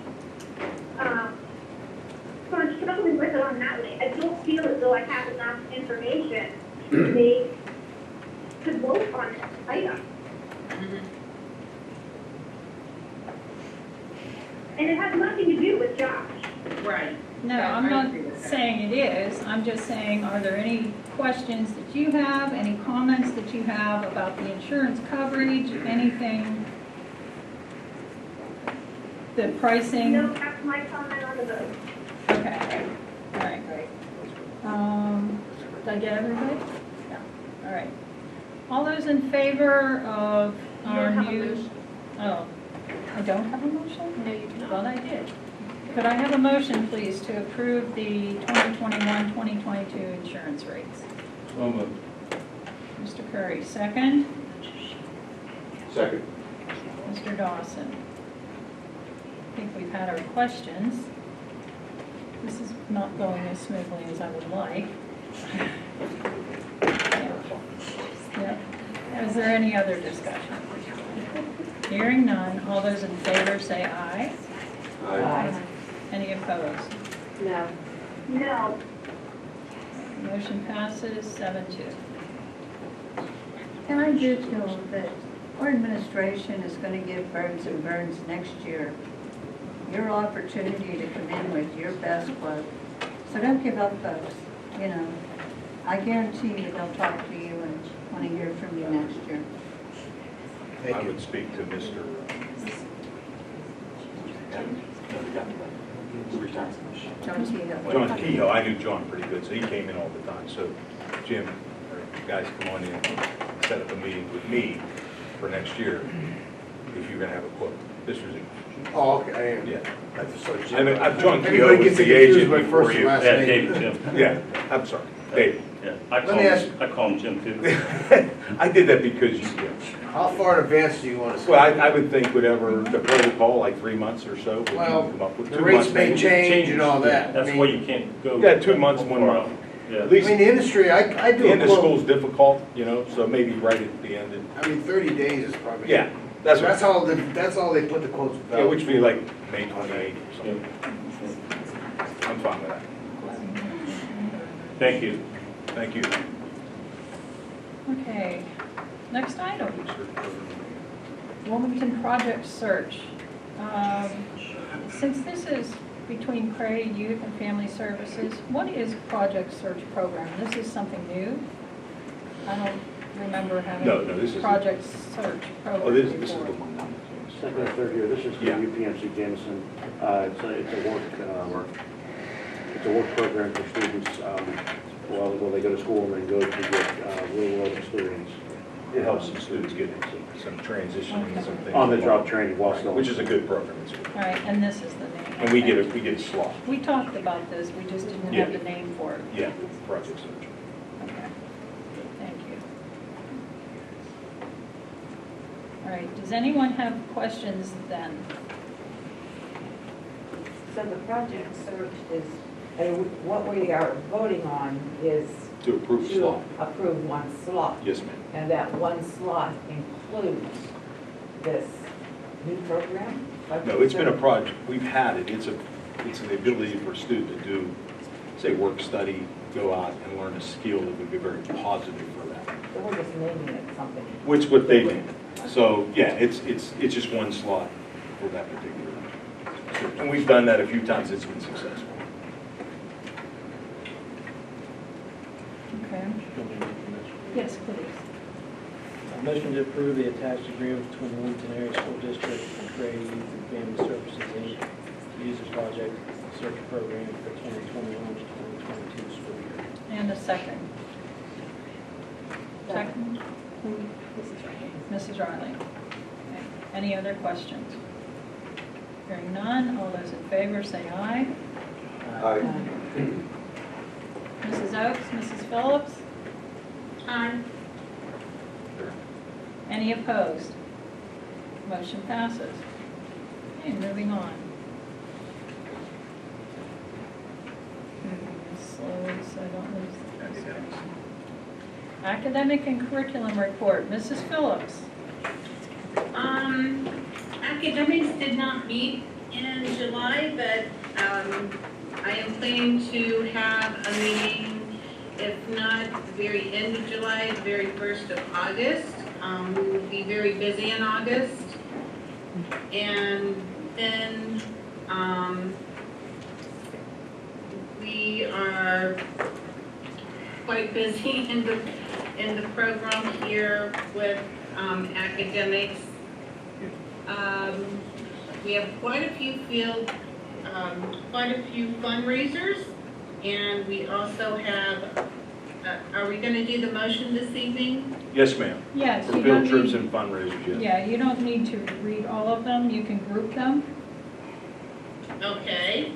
So I'm struggling with it on that way. I don't feel as though I have enough information to vote on this item. And it has nothing to do with Josh. Right. No, I'm not saying it is. I'm just saying, are there any questions that you have, any comments that you have about the insurance coverage, anything? The pricing? No, that's my comment on the vote. Okay, all right. Did I get everybody? Yeah, all right. All those in favor of our new... Oh, I don't have a motion? No, you do not. Well, I did. Could I have a motion, please, to approve the 2021-2022 insurance rates? So moved. Mr. Curry, second. Second. Mr. Dawson. I think we've had our questions. This is not going as smoothly as I would like. Yeah. Is there any other discussion? Hearing none, all those in favor say aye. Aye. Any opposed? No. No. Motion passes 7-2. And I do feel that our administration is going to give Burns and Burns next year your opportunity to come in with your best quote. So don't give up, folks. You know, I guarantee you they'll talk to you and want to hear from you next year. I would speak to Mr. John Kehoe. John Kehoe. I knew John pretty good, so he came in all the time. So Jim, or you guys come on in, set up a meeting with me for next year if you're gonna have a quote. This was it. Oh, okay, Yeah. I just saw Jim. I mean, John Kehoe Everybody was gets the confused agent by before first and you. last Yeah, name. David, Jim. Yeah, I'm sorry, Dave. Yeah, Let me ask you- I call him Jim too. I did that because you, How far in advance do you want to? well, I would think whatever the protocol, like 3 months or so, we can Well, come up with the 2 rates months may maybe. change and all that. I That's mean- why you can't go. Yeah, 2 months, 1 month. Yeah. At least, I mean, the industry, I do the a end of quote. school's difficult, you know, so maybe right at the end. I mean, 30 days is probably. Yeah, that's what, That's all they put the quotes yeah, about. which would be like May 28th or something. I'm fine with that. Thank you. Thank you. Okay, next item. Wilmington Project Search. Since this is between Cray Youth and Family Services, what is Project Search Program? This is something new? I don't remember having No, this is- Project Search Program Oh, this is the before. one. Second or third year, this is for Yeah. UPMC Jameson. It's a work program for students, while they go to school and then go to get real world experience. It helps some students get some transitioning and some things. On the job training while still. Which is a good program. It's good. All right, and this is the name. And we get a slot. We talked about this, we just didn't have Yeah. the name for it. Yeah, Project Search. Okay, thank you. All right, does anyone have questions then? So the project search is, what we are voting on is To approve to slot. approve one slot. Yes, ma'am. And that one slot includes this new program? No, it's been a project, we've had it, it's the ability for a student to do, say, work study, go out and learn a skill that would be very positive for that. So we're just naming it something. Which what they did. So, yeah, it's just one slot for that particular. And we've done that a few times, it's been successful. Okay. Yes, please. A motion to approve the attached agreement between the Wilmington Area School District and Cray Youth and Family Services, Inc. to use the project search program for 2021 to 2022 school year. And a second. Second? Mrs. Riley. Okay. Any other questions? Hearing none, all those in favor say aye. Aye. Mrs. Oaks, Mrs. Phillips? Aye. Any opposed? Motion passes. Okay, moving on. Moving this slowly so I don't lose the Academic and curriculum report, Mrs. Phillips. Academics did not meet in July, but I am planning to have a meeting, if not the very end of July, the very 1st of August. We will be very busy in August. And then we are quite busy in the program here with academics. We have quite a few quite a few fundraisers, and we also have, are we going to do the motion this evening? Yes, ma'am. Yes, For you field don't trips need, and fundraisers, yes. yeah, you don't need to read all of them, you can group them. Okay,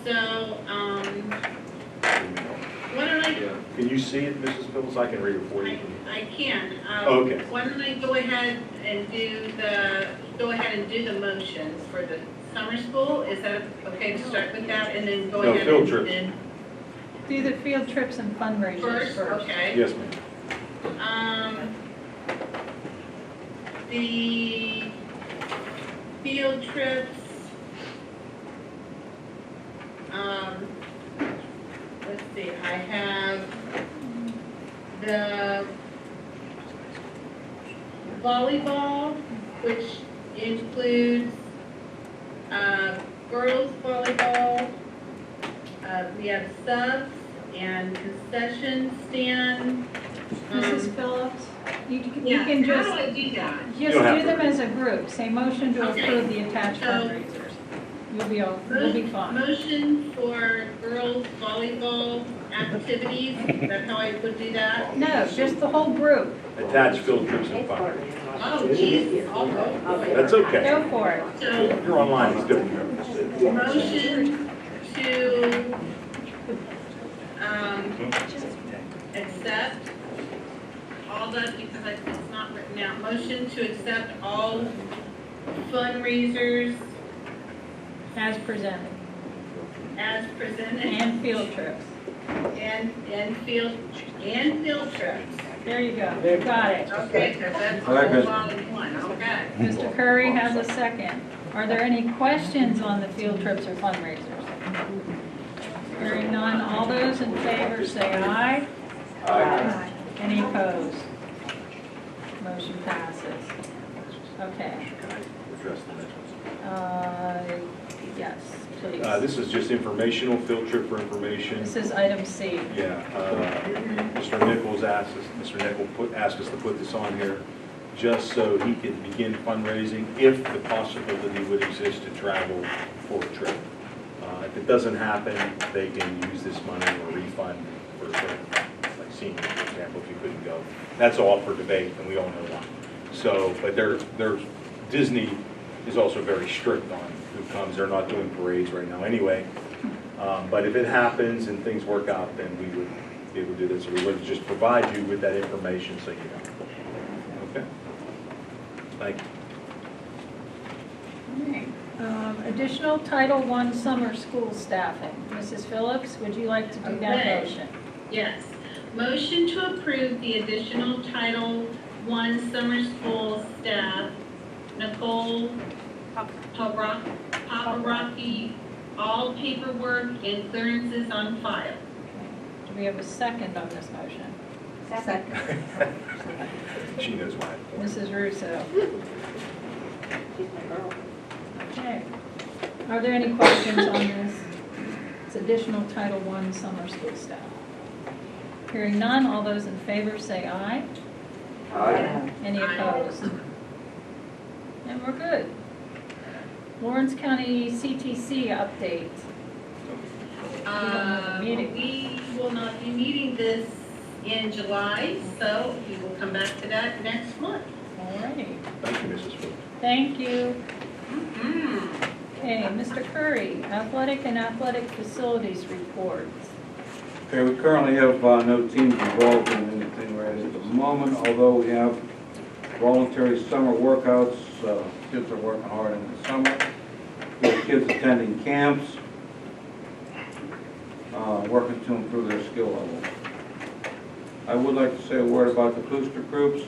so, why don't I, Can you see it, Mrs. Phillips? I can read it for you. I can. Okay. Why don't I go ahead and do the motions for the summer school? Is that okay to start with that and then go No, ahead field and trips. then Do the field trips and fundraisers first? first. Okay. Yes, ma'am. The field trips, let's see, I have the volleyball, which includes, girls volleyball. We have subs and concession stand. Mrs. Phillips, you Yeah, can how just, do I do that? just do them as a group. Say motion to Okay. approve the attached So- fundraisers. You'll be fine. Motion for girls volleyball activities, that's how I would do that? No, just the whole group. Attached field trips and fundraisers. Oh, geez, oh, boy. That's okay. Go for it. So, You're online, it's different. motion to, accept all the, because it's not written out, motion to accept all fundraisers As presented. as presented. And field trips. And field trips. There you go. Got it. Okay, because that's I like all this. all in one, okay. Mr. Curry has a second. Are there any questions on the field trips or fundraisers? Hearing none, all those in favor say aye. Aye. Any opposed? Motion passes. Okay. Can I address the next one? Yes, please. This is just informational, field trip for information. This is item C. Yeah, Mr. Nichols asked us, Mr. Nichols asked us to put this on here just so he could begin fundraising if the possibility would exist to travel for a trip. If it doesn't happen, they can use this money or refund for a trip, like seniors, for example, if you couldn't go. That's all for debate, and we all know why. So, but Disney is also very strict on who comes. They're not doing parades right now anyway. But if it happens and things work out, then we would be able to do this. So we would just provide you with that information so you know. Okay? Thank you. All right. Additional Title I summer school staffing. Mrs. Phillips, would you like to do that Okay. motion? Yes. Motion to approve the additional Title I summer school staff, Nicole Paparocki, all paperwork and clearances on file. Do we have a second on this motion? Second. She knows why. Mrs. Russo. She's my girl. Okay. Are there any questions on this? It's additional Title I summer school staff. Hearing none, all those in favor say aye. Aye. Any opposed? And we're good. Lawrence County CTC update. We will not be meeting this in July, so we will come back to that next month. All righty. Thank you, Mrs. Phillips. Thank you. Okay, Mr. Curry, athletic and athletic facilities reports. Okay, we currently have no teams involved in anything right at the moment, although we have voluntary summer workouts. Kids are working hard in the summer. We have kids attending camps, working to improve their skill level. I would like to say a word about the booster groups.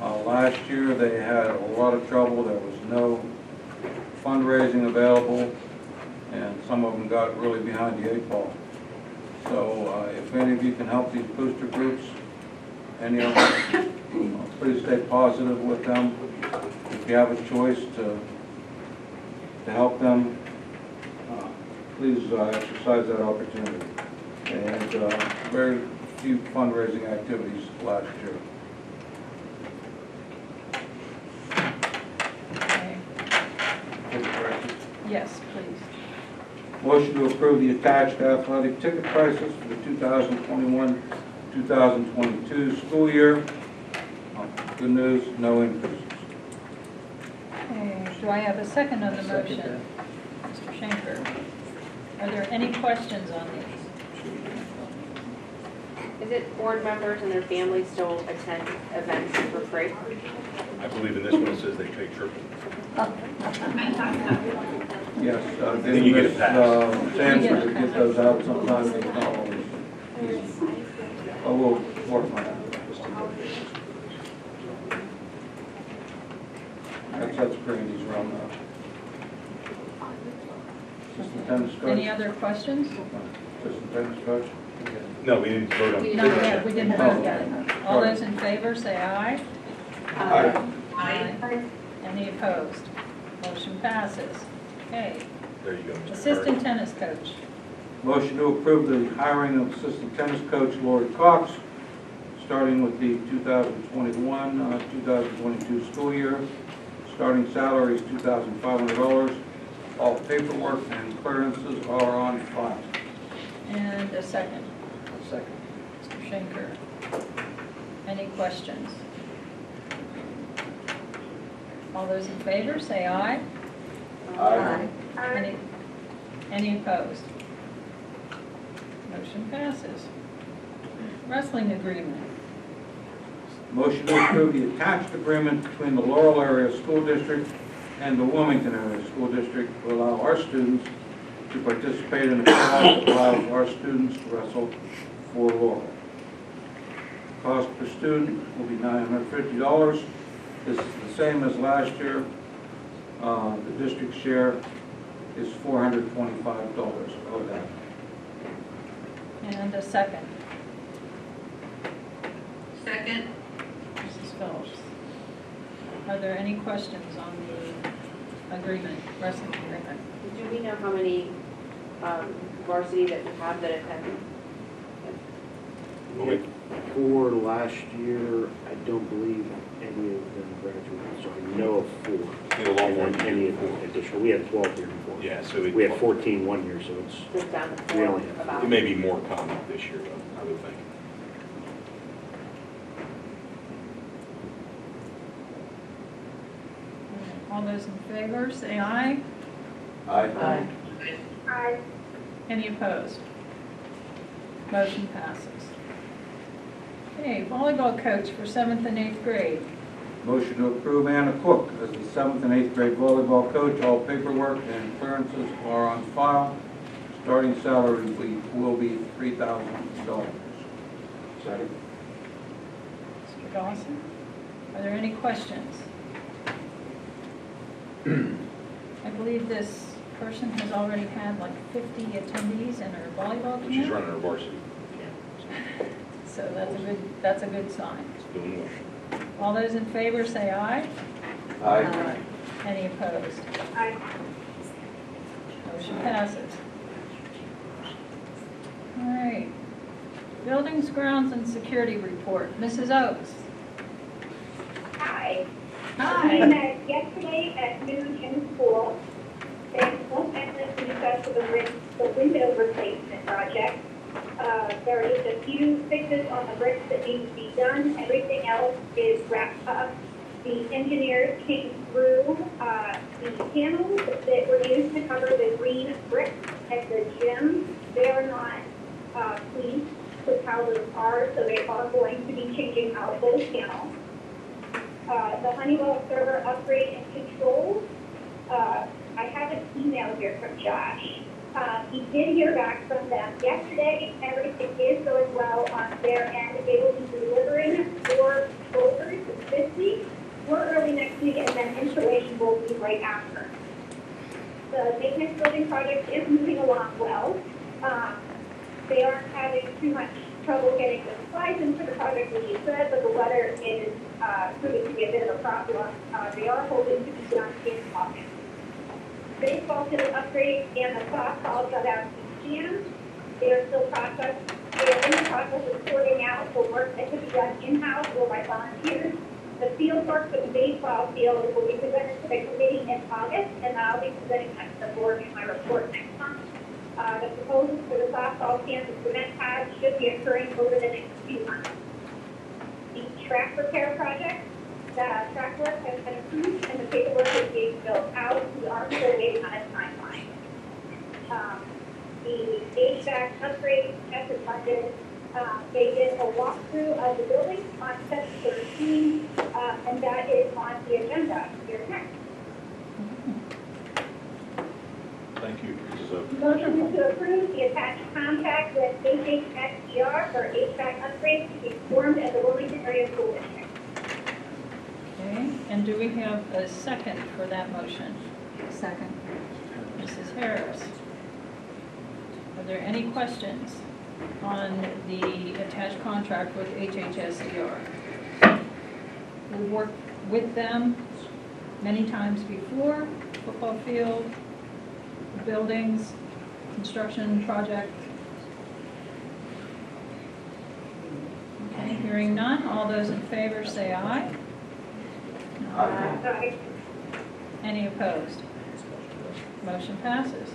Last year, they had a lot of trouble. There was no fundraising available, and some of them got really behind the 8 ball. So if any of you can help these booster groups, any of them, please stay positive with them. If you have a choice to help them, please exercise that opportunity. And very few fundraising activities last year. Okay. Yes, please. Motion to approve the attached athletic ticket prices for the 2021-2022 school year. Good news, no increases. Okay, do I have a second on the motion? Schenker. Are there any questions on these? Is it board members and their families still attend events for free? I believe in this one it says they pay triple. Yes, Then you get a pass. Sanford to get those out sometimes, it's not always easy. But we'll work on that. That's bringing these around now. Assistant tennis coach? Any other questions? Assistant tennis coach? No, we didn't vote on it. No, yeah, we didn't vote yet. All those in favor, say aye. Aye. Aye. Any opposed? Motion passes. Okay. There you go, Mr. Assistant tennis coach. Motion to approve the hiring of assistant tennis coach Lori Cox, starting with the 2021-2022 school year. Starting salary is $2,500. All paperwork and clearances are on file. And a second. Second. Mr. Schenker. Any questions? All those in favor, say aye. Aye. Any opposed? Motion passes. Wrestling agreement. Motion to approve the attached agreement between the Laurel Area School District and the Wilmington Area School District to allow our students to participate in a class that allows our students to wrestle for Laurel. Cost per student will be $950. This is the same as last year. The district share is $425 of that. And a second. Second. Mrs. Phillips. Are there any questions on the agreement, wrestling agreement? Do we know how many varsity that we have that attend? We had 4 last year. I don't believe any of them graduated, so I know of 4. We had a lot more. And then any additional. We had 12 here before. Yeah, so We had 14 one year, so it's, Just down to we four, only have. about. It may be more common this year, though, I would think. All those in favor, say aye. Aye. Aye. Any opposed? Motion passes. Okay, volleyball coach for 7th and 8th grade. Motion to approve Anna Cook as the 7th and 8th grade volleyball coach. All paperwork and clearances are on file. Starting salary will be $3,000. Second. Mr. Dawson, are there any questions? I believe this person has already had like 50 attendees in her volleyball camp. She's running her varsity. So that's a good sign. It's doing well. All those in favor say aye. Aye. Any opposed? Aye. Motion passes. All right. Buildings, grounds, and security report. Mrs. Oaks. Hi. Hi. We met yesterday at noon in school. They looked at this and discussed the window replacement project. There are just a few fixes on the bricks that need to be done. Everything else is wrapped up. The engineers came through the panels that were used to cover the green bricks at the gym. They are not pleased with how those are, so they are going to be changing out those panels. The Honeywell server upgrade and controls. I have an email here from Josh. He did hear back from them yesterday. Everything is going well on their end. They will be delivering 4 controllers this week or early next week, and then installation will be right after. The maintenance building project is moving along well. They aren't having too much trouble getting the supplies in for the project, as you said, but the weather is proving to be a bit of a problem. They are hoping to be done in August. Baseball field upgrade and the softball dugout jams. They are still process. They are in the process of sorting out the work that could be done in-house or by volunteers. The field work for the baseball field will be presented to the committee in August, and I'll be presenting that to the board in my report next month. The proposals for the softball stands and cement pads should be occurring over the next few months. The track repair project, the track work has been approved and the paperwork is being filled out. We are still waiting on a timeline. The HVAC upgrade tested funded. They did a walkthrough of the building on 7/13, and that is on the agenda here next. Thank you, Mrs. Oak. Motion to approve the attached contract with HHSDR for HVAC upgrades to be formed at the Wilmington Area School District. Okay, and do we have a second for that motion? Second. Mrs. Harris. Are there any questions on the attached contract with HHSDR? We've worked with them many times before, football field, buildings, construction project. Okay, hearing none, all those in favor say aye. Aye. Any opposed? Motion passes.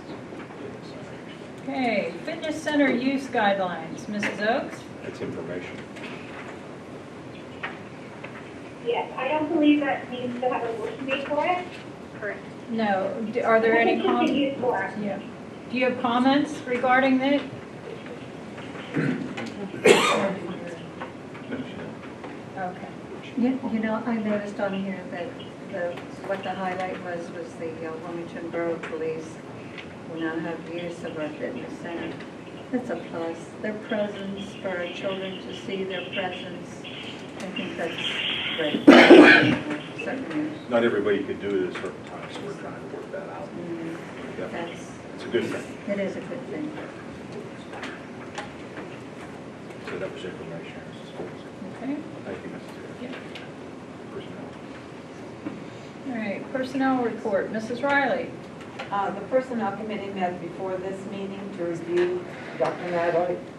Okay, fitness center use guidelines, Mrs. Oaks? That's information. Yes, I don't believe that needs to have a motion made for it. Correct. No, are there any It's just a comments? use for it. Yeah. Do you have comments regarding that? Okay. You know, I noticed on here that what the highlight was the Wilmington Borough Police will now have use of our fitness center. That's a plus. Their presence, for our children to see their presence, I think that's great. Certainly. Not everybody could do it at a certain time, so we're trying to work that out. Definitely. It's a good thing. It is a good thing. So that was information. Okay. Thank you, Mrs. Yeah. Personnel. All right, personnel report, Mrs. Riley. The Personnel Committee met before this meeting to review Dr.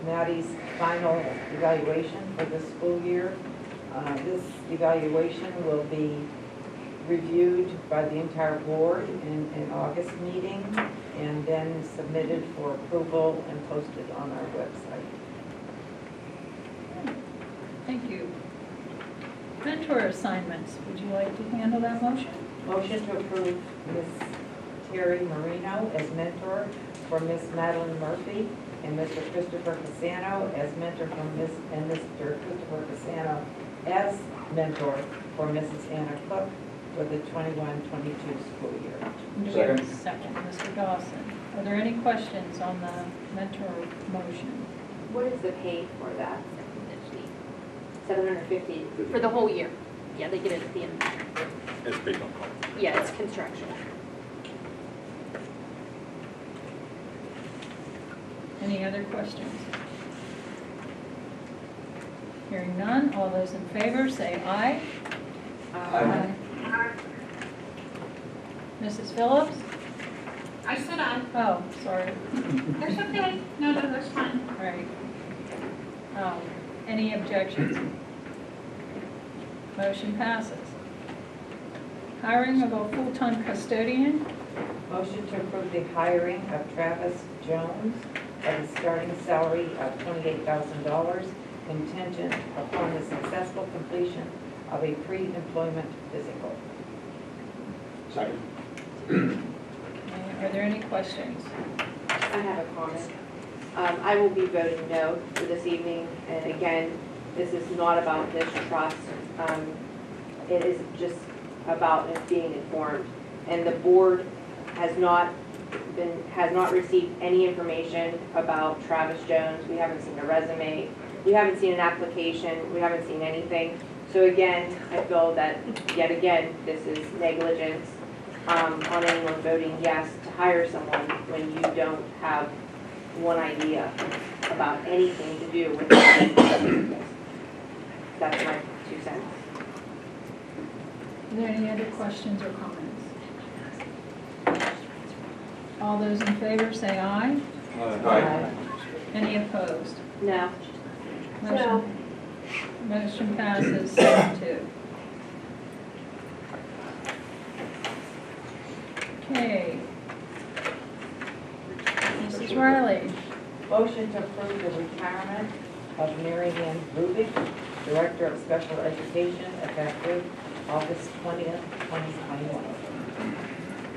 Maddie's final evaluation for this school year. This evaluation will be reviewed by the entire board in an August meeting and then submitted for approval and posted on our website. Thank you. Mentor assignments, would you like to handle that motion? Motion to approve Ms. Terry Marino as mentor for Miss Madeline Murphy and Mr. Christopher Casano as mentor from Miss, and Mr. Christopher Casano as mentor for Mrs. Anna Cook for the 21-22 school year. Do we have a second, Mr. Dawson. Are there any questions on the mentor motion? What is the pay for that? $750 For the whole year. Yeah, they get it at the end. It's based on call. Yeah, it's construction. Any other questions? Hearing none, all those in favor say aye. Aye. Mrs. Phillips? I said aye. Oh, sorry. That's okay. No, that's fine. All right. Any objections? Motion passes. Hiring of a full-time custodian. Motion to approve the hiring of Travis Jones at a starting salary of $28,000 contingent upon the successful completion of a pre-employment physical. Second. Are there any questions? I have a comment. I will be voting no for this evening, and again, this is not about this trust. It is just about it being informed. And the board has not received any information about Travis Jones. We haven't seen a resume. We haven't seen an application. We haven't seen anything. So again, I feel that, yet again, this is negligence on anyone voting yes to hire someone when you don't have one idea about anything to do with this. That's my 2 cents. Are there any other questions or comments? All those in favor say aye. Aye. Any opposed? No. Motion passes 7-2. Okay. Mrs. Riley. Motion to approve the retirement of Mary Ann Rubik, Director of Special Education, effective August 20th, 2021.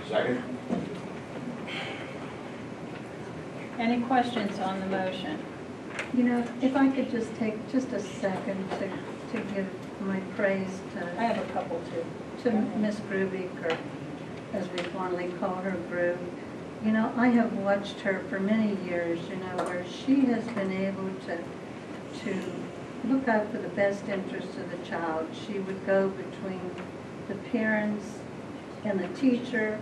Second. Any questions on the motion? You know, if I could just take just a second to give my praise I have a couple too. to Miss Grubik, or as we fondly call her, Grub. You know, I have watched her for many years, you know, where she has been able to look out for the best interests of the child. She would go between the parents and the teacher,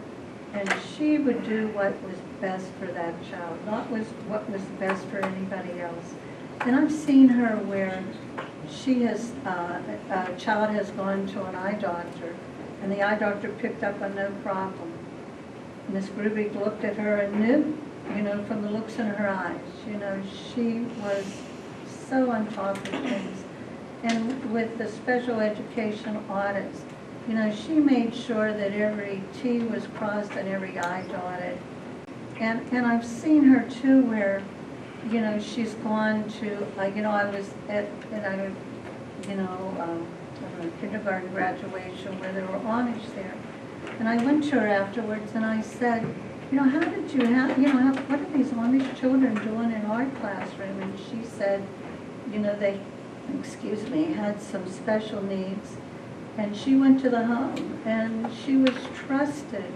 and she would do what was best for that child, not what was best for anybody else. And I've seen her where she has, a child has gone to an eye doctor, and the eye doctor picked up on no problem. Miss Grubik looked at her and knew, you know, from the looks in her eyes. You know, she was so on top of things. And with the special education audits, you know, she made sure that every T was crossed and every I dotted. And I've seen her too where, you know, she's gone to, like, you know, I was at, kindergarten graduation where there were Amish there. And I went to her afterwards and I said, you know, how did you have, you know, what are these Amish children doing in our classroom? And she said, you know, they, had some special needs. And she went to the home and she was trusted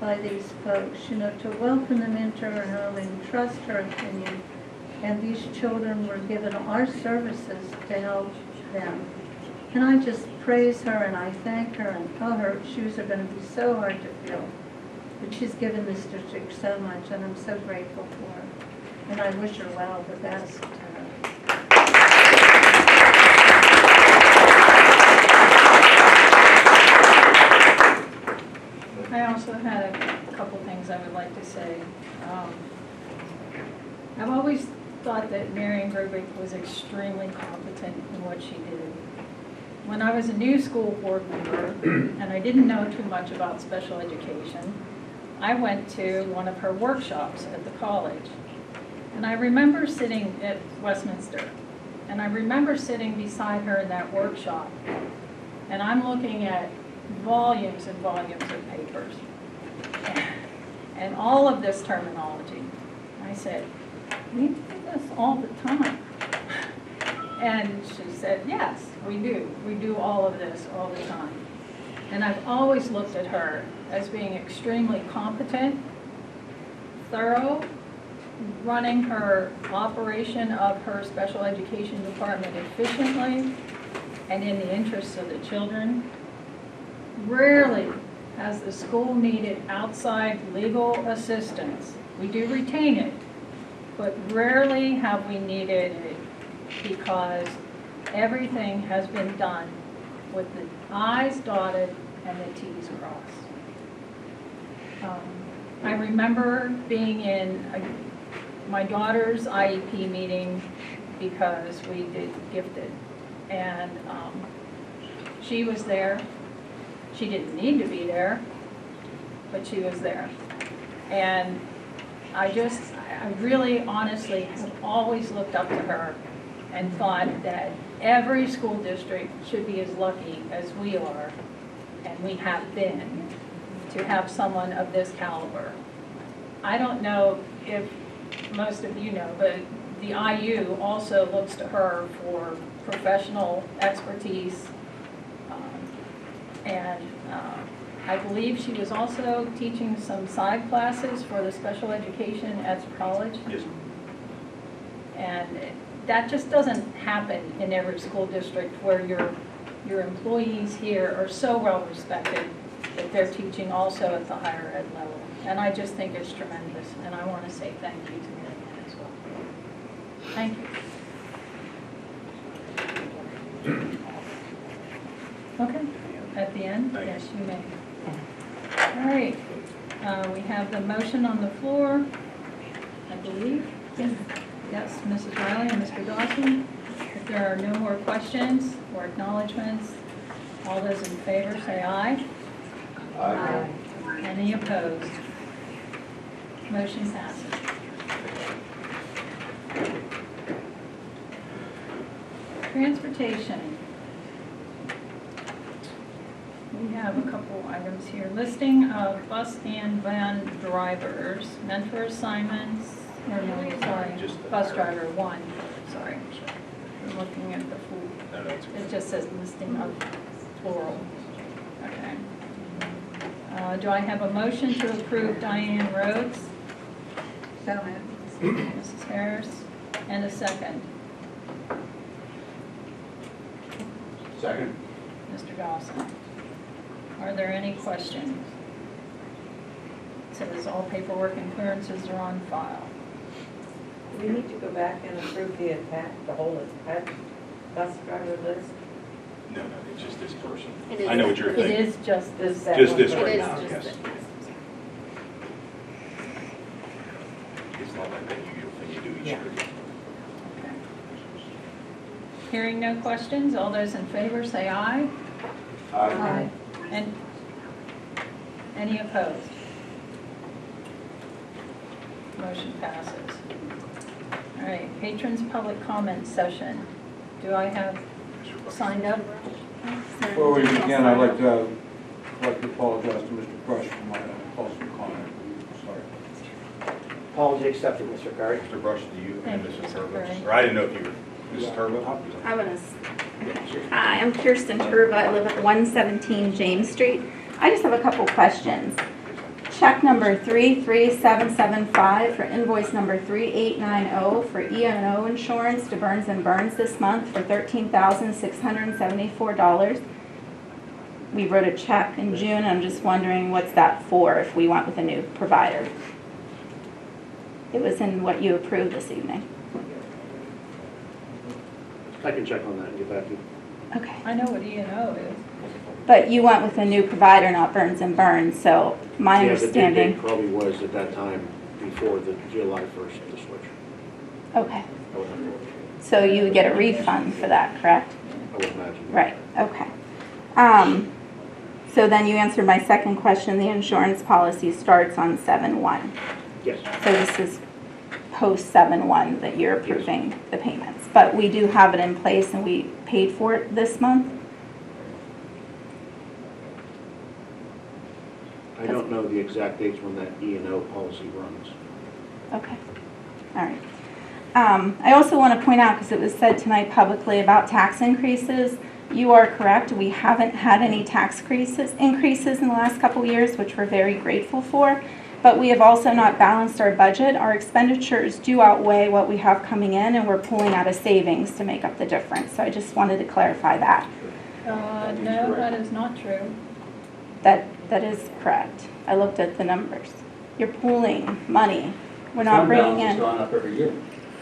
by these folks, you know, to welcome them into her home and trust her opinion. And these children were given our services to help them. And I just praise her and I thank her, and tell her shoes are going to be so hard to fill. But she's given this district so much, and I'm so grateful for her. And I wish her well, the best to her. I also had a couple things I would like to say. I've always thought that Marion Grubik was extremely competent in what she did. When I was a new school board member, and I didn't know too much about special education, I went to one of her workshops at the college. And I remember sitting at Westminster, and I remember sitting beside her in that workshop, and I'm looking at volumes and volumes of papers, and all of this terminology. I said, we do this all the time. And she said, yes, we do. We do all of this all the time. And I've always looked at her as being extremely competent, thorough, running her operation of her special education department efficiently and in the interests of the children. Rarely has the school needed outside legal assistance. We do retain it, but rarely have we needed it, because everything has been done with the I's dotted and the T's crossed. I remember being in my daughter's IEP meeting because we did gifted, and she was there. She didn't need to be there, but she was there. And I really honestly have always looked up to her and thought that every school district should be as lucky as we are, and we have been, to have someone of this caliber. I don't know if most of you know, but the IU also looks to her for professional expertise, and I believe she was also teaching some side classes for the special education at the college. Yes. And that just doesn't happen in every school district, where your employees here are so well respected that they're teaching also at the higher ed level. And I just think it's tremendous, and I want to say thank you to Marianne as well. Thank you. Okay, at the end? Yes, you may. All right, we have the motion on the floor, I believe. Yes, Mrs. Riley and Mr. Dawson. If there are no more questions or acknowledgements, all those in favor say aye. Aye. Any opposed? Motion passes. Transportation. We have a couple items here. Listing of bus and van drivers, mentor assignments, Or no, sorry, Just the bus hiring. driver one, sorry. I'm looking at the full, No, no, it's it just says listing of plural. Okay. Do I have a motion to approve Diane Rhodes? So moved. Mrs. Harris, and a second. Second. Mr. Dawson. Are there any questions? It says all paperwork and clearances are on file. Do we need to go back and approve the whole bus driver list? No, no, it's just this person. It is- I know what you're It thinking. is just this. Just this It right is now, just yes. this. It's not like that usual thing you do each Yeah. year. Okay. Hearing no questions, all those in favor say aye. Aye. And any opposed? Motion passes. All right, patrons' public comment session. Do I have signed up? Before we begin, I'd like to apologize to Mr. Brush for my impulsive comment. Sorry. Apology accepted, Mr. Curry. Mr. Brush, do you and Thank you, Mrs. Mr. Turbos? Curry. Or I didn't know if you were Mrs. Turbos? I want to, hi, I'm Kirsten Turba. I live at 117 James Street. I just have a couple questions. Check number 33775 for invoice number 3890 for E&O insurance to Burns & Burns this month for $13,674. We wrote a check in June, and I'm just wondering what's that for if we went with a new provider. It was in what you approved this evening. I can check on that and get back to you. Okay. I know what E&O is. But you went with a new provider, not Burns & Burns, so my Yeah, the due understanding. date probably was at that time before the July 1st, the switch. Okay, I would have to, so you would get a refund for that, correct? I would imagine. Right, okay. So then you answered my second question, the insurance policy starts on 7/1. Yes. So this is post 7/1 that you're approving the payments. But we do have it in place and we paid for it this month? I don't know the exact dates when that E&O policy runs. Okay, all right. I also want to point out, because it was said tonight publicly about tax increases, you are correct. We haven't had any tax increases in the last couple of years, which we're very grateful for. But we have also not balanced our budget. Our expenditures do outweigh what we have coming in, and we're pulling out of savings to make up the difference. So I just wanted to clarify that. No, that is not true. That is correct. I looked at the numbers. You're pooling money. We're not bringing in. Fund balance has gone up every year.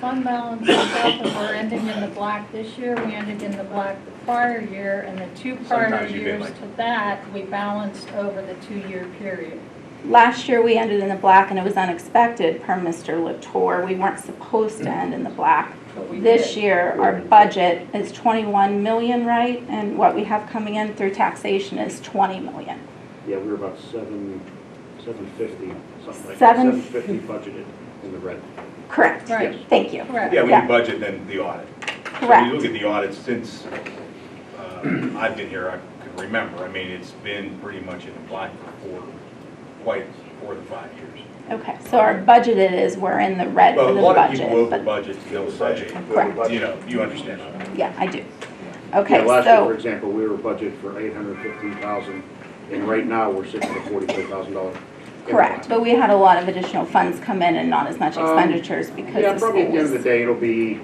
Fund balance is up and we're ending in the black this year. We ended in the black the prior year, and the two prior Sometimes you've been years like- to that, we balanced over the 2-year period. Last year, we ended in the black, and it was unexpected, per Mr. Latour. We weren't supposed to end in the black. But we This did. year, our budget is 21 million, right? And what we have coming in through taxation is 20 million. Yeah, we were about 750, something like that. Seven- 750 budgeted in the red. Correct. Right. Thank you. Correct. Yeah, when you budget, then the audit. So when you look Correct. at the audits since I've been here, I can remember, I mean, it's been pretty much in the black for 4 to 5 years. Okay, so our budgeted is we're in the red Well, for a the lot of people budget, over but, budget, they'll say, Correct. you know, you understand. yeah, I do. Yeah, Okay, last year, for so, example, we were budgeted for $815,000, and right now, we're sitting at a $44,000. correct, but we had a lot of additional funds come in and not as much expenditures because Yeah, the probably at the end of the schools. day, it'll be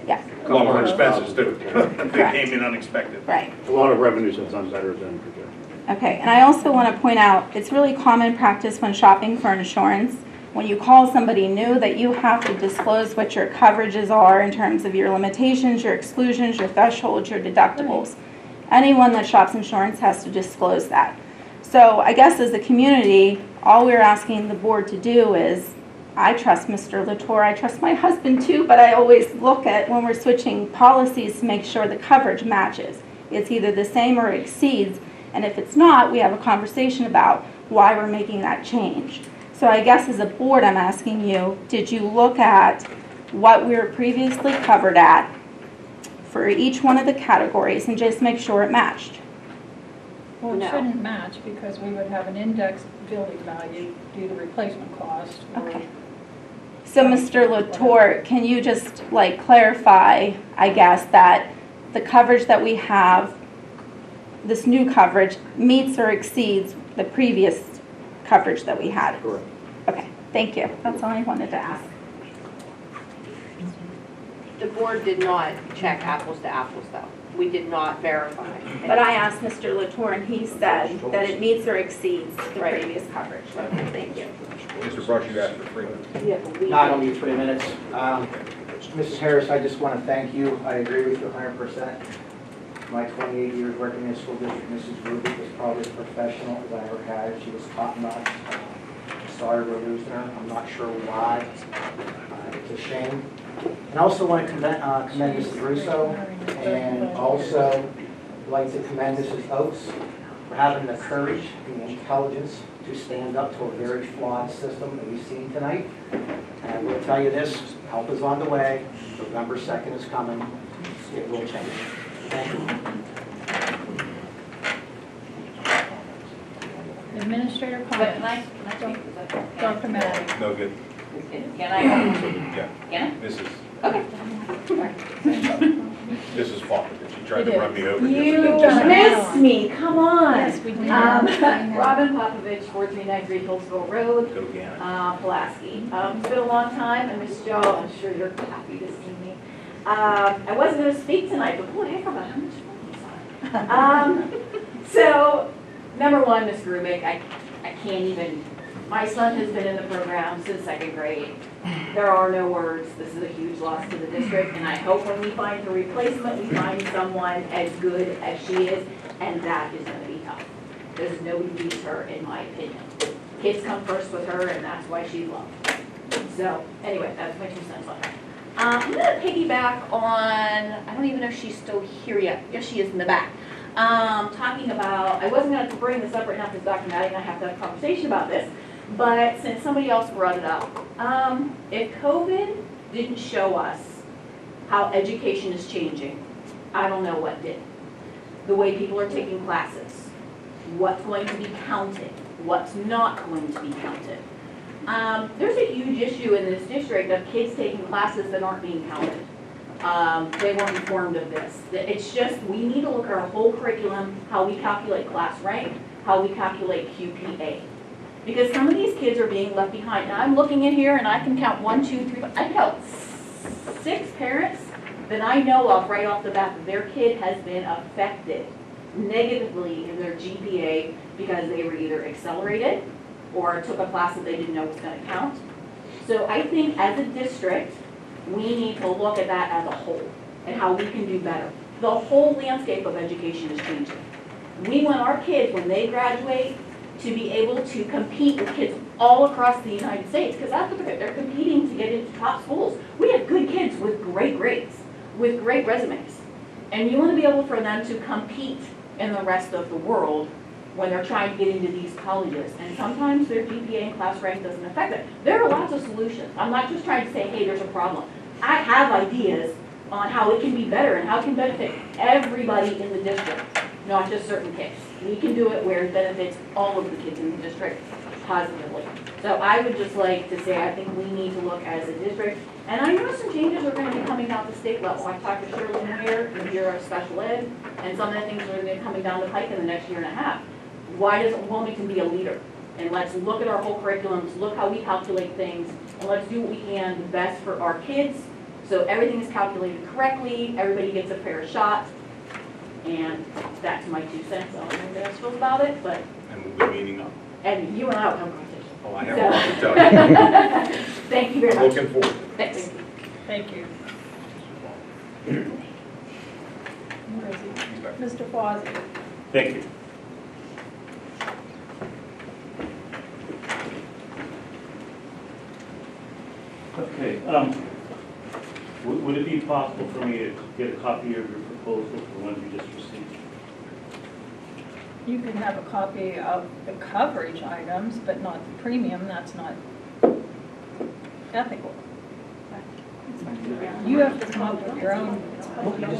Yeah, A lot more expenses too. They Correct. came in unexpected. right. a lot of revenues have done better than projected. Okay, and I also want to point out, it's really common practice when shopping for insurance, when you call somebody new, that you have to disclose what your coverages are in terms of your limitations, your exclusions, your thresholds, your deductibles. Anyone that shops insurance has to disclose that. So I guess as a community, all we're asking the board to do is, I trust Mr. Latour, I trust my husband too, but I always look at when we're switching policies to make sure the coverage matches. It's either the same or exceeds, and if it's not, we have a conversation about why we're making that change. So I guess as a board, I'm asking you, did you look at what we were previously covered at for each one of the categories and just make sure it matched? Well, it No. shouldn't match because we would have an index building value due to replacement cost. or- Okay. So, Mr. Latour, can you just like clarify, I guess, that the coverage that we have, this new coverage, meets or exceeds the previous coverage that we had? Correct. Okay, thank you. That's all I wanted to ask. The board did not check apples to apples, though. We did not verify. But I asked Mr. Latour, and he said that it meets or exceeds the Right. previous coverage. Okay, thank you. Mr. Brush, you asked for 3 minutes. No, I don't need 3 minutes. Mrs. Harris, I just want to thank you. I agree with you 100%. My 28 years working in a school district, Mrs. Rubik was probably as professional as I ever had. She was top notch. Sorry we're losing her. I'm not sure why. It's a shame. And I also want to commend Mrs. Russo, and also like to commend Mrs. Oates for having the courage and the intelligence to stand up to a very flawed system that we've seen tonight. And I will tell you this, help is on the way. November 2nd is coming. It will change. Thank you. Administrator But can comments. I speak? Is that okay? Dr. Madden. No good. Can I? Yeah. Can Mrs. I? Okay. Mrs. Faulkner, she tried to run me over. You yesterday. missed me, come on. Yes, we did. Robin Popovich, 4393 Hillsville Road, Go again. Pulaski. It's been a long time, and Miss Jo, I'm sure you're happy to see me. I wasn't going to speak tonight, but boy, I forgot how much fun this was. So, number one, Ms. Rubik, I can't even, my son has been in the program since 2nd grade. There are no words. This is a huge loss to the district, and I hope when we find a replacement, we find someone as good as she is, and that is going to be tough. There's nobody beats her, in my opinion. Kids come first with her, and that's why she's loved. So, anyway, that's my 2 cents on her. I'm going to piggyback on, I don't even know if she's still here yet. Yes, she is in the back. Talking about, I wasn't going to bring this up right now because Dr. Maddie and I have to have a conversation about this, but since somebody else brought it up, if COVID didn't show us how education is changing, I don't know what did. The way people are taking classes, what's going to be counted, what's not going to be counted. There's a huge issue in this district of kids taking classes that aren't being counted. They weren't informed of this. It's just, we need to look at our whole curriculum, how we calculate class rank, how we calculate QPA. Because some of these kids are being left behind. Now I'm looking in here and I can count 1, 2, 3, I count 6 parents that I know of right off the bat that their kid has been affected negatively in their GPA because they were either accelerated or took a class that they didn't know was going to count. So I think as a district, we need to look at that as a whole and how we can do better. The whole landscape of education is changing. We want our kids, when they graduate, to be able to compete with kids all across the United States, because that's what they're competing to get into top schools. We have good kids with great grades, with great resumes. And you want to be able for them to compete in the rest of the world when they're trying to get into these colleges. And sometimes their GPA and class rank doesn't affect it. There are lots of solutions. I'm not just trying to say, hey, there's a problem. I have ideas on how it can be better and how it can benefit everybody in the district, not just certain kids. We can do it where it benefits all of the kids in the district positively. So I would just like to say I think we need to look as a district. And I know some changes are going to be coming down the state level. I talked to Shirley Moyer, the Bureau of Special Ed, and some of the things are going to be coming down the pike in the next year and a half. Why doesn't Wilmington be a leader? And let's look at our whole curriculum, let's look how we calculate things, and let's do what we can the best for our kids, so everything is calculated correctly, everybody gets a fair shot, and that's my 2 cents. I don't know what the rest feels about it, but. And we'll be meeting up. And you and I will have a conversation. Oh, I have a lot to tell you. Thank you very much. I'm looking forward to it. Thanks. Thank you. Mr. Fawzi. Thank you. Okay, would it be possible for me to get a copy of your proposal, the one you just received? You can have a copy of the coverage items, but not the premium. That's not ethical. You have to come up with your own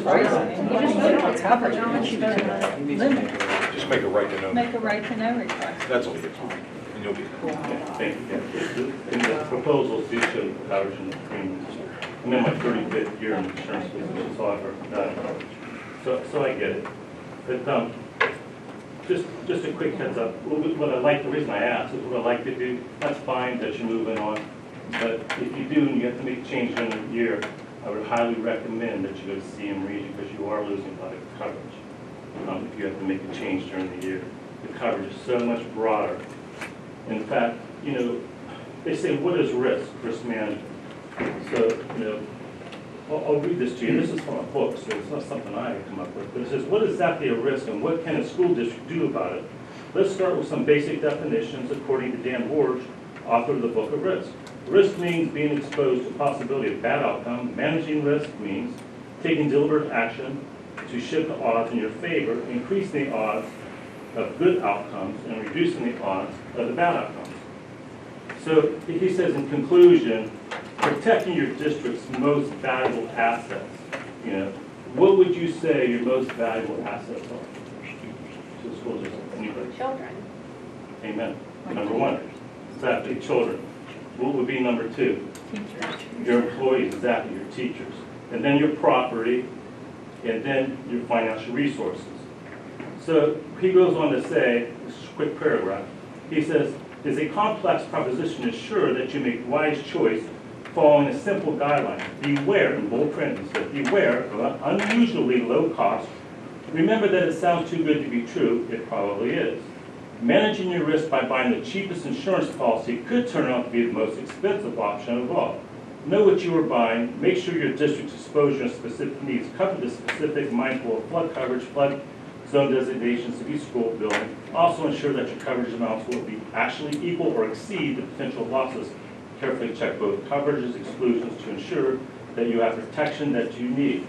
pricing. You just look at coverage. She doesn't limit. Just make a right to know. Make a right to know request. That's all you get, and you'll be. Thank you. And the proposals do show coverage in the premiums. I'm in my 35th year in the insurance business, so I've heard that. So I get it. But just a quick heads up. What I like, the reason I asked is what I like to do. That's fine that you're moving on, but if you do and you have to make a change during the year, I would highly recommend that you go to CM Region because you are losing a lot of coverage if you have to make a change during the year. The coverage is so much broader. In fact, you know, they say, what is risk? Risk management. So, you know, I'll read this to you. This is from a book, so it's not something I had come up with. But it says, what is exactly a risk and what can a school district do about it? Let's start with some basic definitions according to Dan Horge, author of the Book of Risk. Risk means being exposed to the possibility of bad outcome. Managing risk means taking deliberate action to shift the odds in your favor, increasing the odds of good outcomes and reducing the odds of the bad outcomes. So he says in conclusion, protecting your district's most valuable assets. You know, what would you say your most valuable assets are to the school district? Anybody? Children. Amen. Number one, exactly, children. What would be number two? Teachers. Your employees, exactly, your teachers. And then your property, and then your financial resources. So he goes on to say, this is a quick paragraph, he says, it's a complex proposition to ensure that you make wise choice following a simple guideline. Beware, in bold print, he says, beware of unusually low cost. Remember that it sounds too good to be true, it probably is. Managing your risk by buying the cheapest insurance policy could turn out to be the most expensive option of all. Know what you are buying, make sure your district's exposure and specific needs cover the specific, mindful of flood coverage, flood zone designations of each school building. Also ensure that your coverage amounts will be actually equal or exceed the potential losses. Carefully check both coverages, exclusions to ensure that you have protection that you need.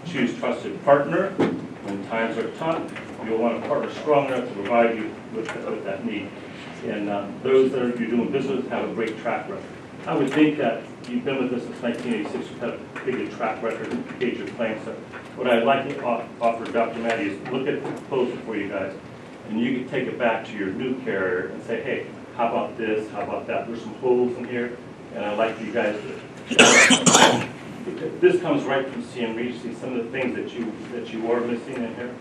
Choose trusted partner. When times are tough, you'll want a partner strong enough to provide you with that need. And those that you're doing business with have a great track record. I would think that you've been with us since 1986, you've had a pretty good track record and paid your claims. So what I'd like to offer Dr. Maddie is look at the proposal for you guys, and you can take it back to your new carrier and say, hey, how about this, how about that? There's some holes in here, and I'd like you guys to, this comes right from CM Regency, some of the things that you are missing in here.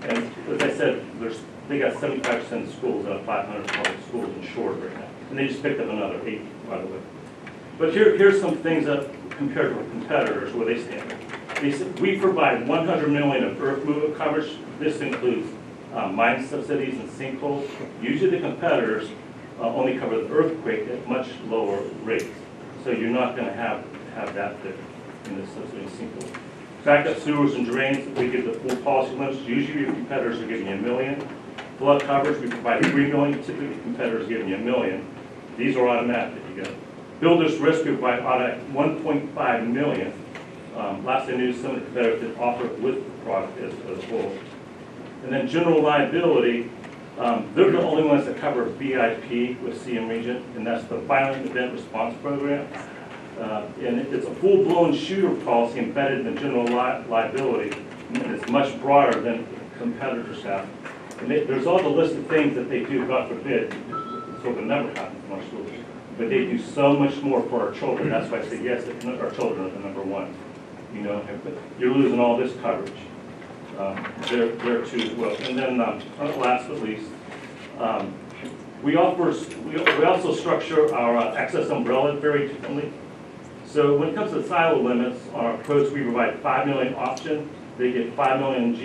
And as I said, they got 75% of schools out of 500 public schools insured right now. And they just picked up another 8, by the way. But here's some things that compared to competitors, where they stand. They said, we provide $100 million of earth movement coverage. This includes mine subsidies and sinkholes. Usually the competitors only cover the earthquake at much lower rates. So you're not going to have that in the subsidy and sinkhole. Backup sewers and drains, we give the full policy limits. Usually your competitors are giving you $1 million. Flood coverage, we provide $3 million. Typically competitors are giving you $1 million. These are automatic that you get. Builder's risk, we provide automatic $1.5 million. Last I knew, some of the competitors did offer it with the product as a whole. And then general liability, they're the only ones that cover VIP with CM Region, and that's the Violent Event Response Program. And it's a full-blown shooter policy embedded in the general liability, and it's much broader than competitors have. And there's all the list of things that they do, God forbid, so it never happens in our schools. But they do so much more for our children. That's why I say yes, our children are the number one. You know, but you're losing all this coverage. There too as well. And then last but least, we also structure our excess umbrella very differently. So when it comes to silo limits on our quotes, we provide $5 million option. They get $5 million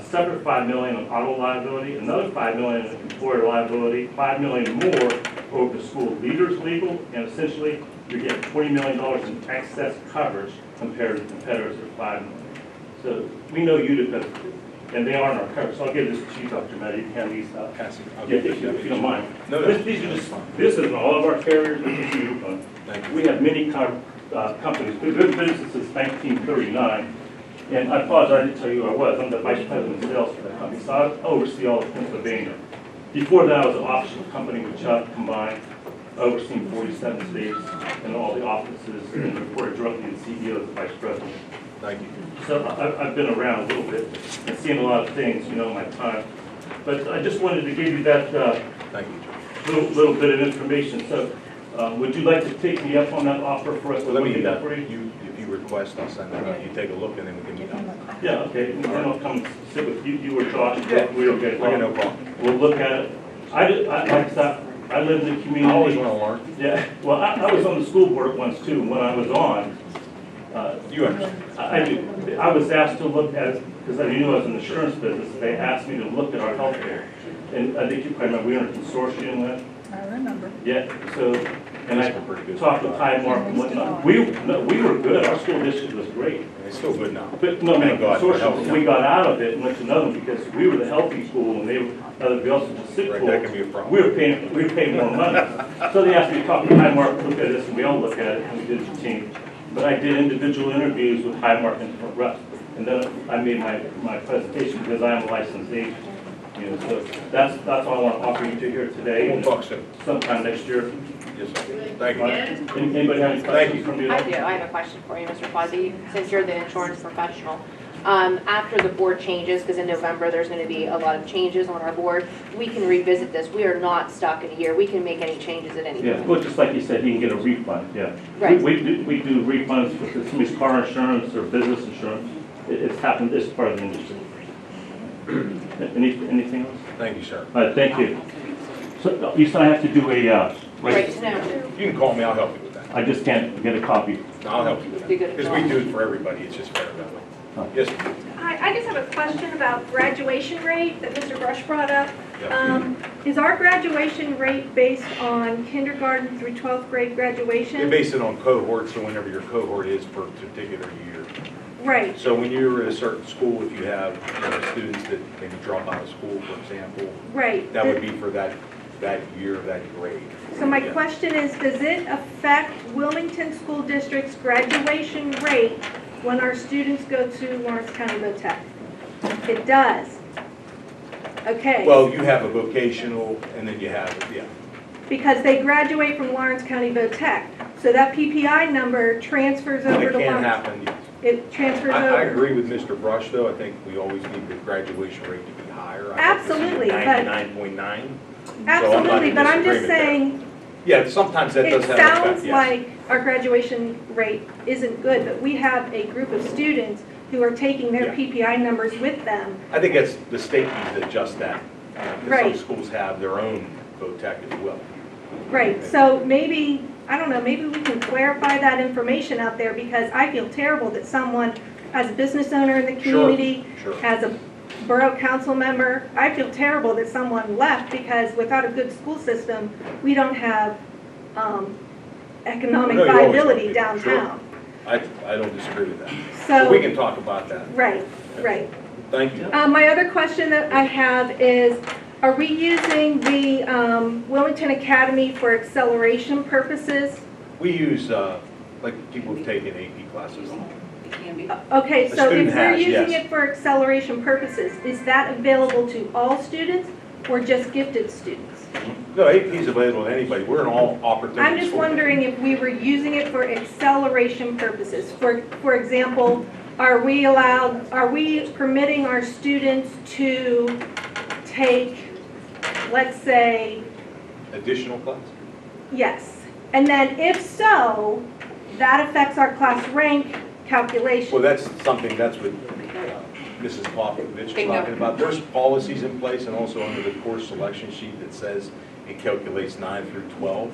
separate $5 million on auto liability, another $5 million in employer liability, $5 million more over the school leaders legal, and essentially you're getting $20 million in excess coverage compared to competitors at $5 million. So we know Utica, and they are in our coverage. So I'll give this to you, Dr. Matt. You can hand these out. If you don't mind. No, these are just, this is all of our carriers. This is Utica. We have many companies. We've been in business since 1939. And I apologize, I didn't tell you who I was. I'm the vice president of sales for the company, so I oversee all of Pennsylvania. Before that, I was an official company with Chubb combined, overseeing 47 states and all the offices, and reported directly to the CEO as the vice president. Thank you. So I've been around a little bit and seen a lot of things, in my time. But I just wanted to give you that Thank you, George. little bit of information. So would you like to take me up on that offer for us to Well, look at that for you? if you request, I'll send that out. You take a look and then we can meet up. Yeah, okay. And then I'll come sit with you or Josh. Yeah. We don't get I got no problem. We'll look at it. Like I said, I live in the community. I always want to learn. Yeah, well, I was on the school board once too. When I was on, You understand? I was asked to look at, because I knew I was in the insurance business, they asked me to look at our healthcare. And I think you probably remember, we were in a consortium with, I remember. yeah, so, and I These were pretty good. talked with Highmark and whatnot. We were good, our school district was great. It's still good now. But no, Thank God for consortium, health. we got out of it and went to another one because we were the healthy school and they were, everybody else was the sick Right, school. that can be a problem. We were paying more money. So they asked me to talk to Highmark, look at this, and we all look at it, and we did the change. But I did individual interviews with Highmark and reps, and then I made my presentation because I am a licensed agent. So that's all I want to offer you to here today. We'll talk soon. Sometime next year. Yes, sir. Thank you. Anybody have any questions from you? I do, I have a question for you, Mr. Quasi, since you're the insurance professional. After the board changes, because in November, there's going to be a lot of changes on our board, we can revisit this. We are not stuck in a year. We can make any changes at any Yeah, time. well, just like you said, he can get a refund, yeah. Right. We do refunds for somebody's car insurance or business insurance. It's happened, it's part of the industry. Anything else? Thank you, sir. All right, thank you. So you said I have to do a, Right to know. You can call me, I'll help you with that. I just can't get a copy. I'll help you with that. Be good at Because we do it for everybody, it's just fair that way. Yes, sir. I just have a question about graduation rate that Mr. Brush brought up. Yeah. Is our graduation rate based on kindergarten through 12th grade They graduation? base it on cohorts, so whenever your cohort is for a particular year. Right. So when you're at a certain school, if you have students that maybe drop out of school, for example, Right. that would be for that year, that grade. So my Yeah. question is, does it affect Wilmington School District's graduation rate when our students go to Lawrence County VOTEC? It does. Okay. Well, you have a vocational, and then you have, yeah. Because they graduate from Lawrence County VOTEC. So that PPI number transfers over It to can Lawrence. happen, yes. It transfers over. I agree with Mr. Brush, though. I think we always need the graduation rate to be higher. Absolutely, but- 99.9. Absolutely, but I'm just disagreement there. saying, Yeah, sometimes that it does have an effect, sounds yes. like our graduation rate isn't good, but we have a group of students who are taking their Yeah. PPI numbers with them. I think that's, the state needs to adjust that. Because Right. some schools have their own VOTEC as well. Right, so maybe, I don't know, maybe we can clarify that information out there, because I feel terrible that someone, as a business owner in the Sure, community, sure. as a borough council member, I feel terrible that someone left, because without a good school system, we don't have economic No, you always viability want people, sure. downtown. I don't disagree with that. So- But we can talk about that. Right, right. Thank you. My other question that I have is, are we using the Wilmington Academy for acceleration purposes? We use, like, people who've taken AP classes. Okay, The so student if we're has, using yes. it for acceleration purposes, is that available to all students or just gifted students? No, AP is available to anybody. We're an all opportunity I'm just school. wondering if we were using it for acceleration purposes. For example, are we permitting our students to take, let's say, Additional class? yes. And then if so, that affects our class rank calculation. Well, that's something, that's what Mrs. Popovich was talking about. There's policies in place and also under the course selection sheet that says it calculates 9 through 12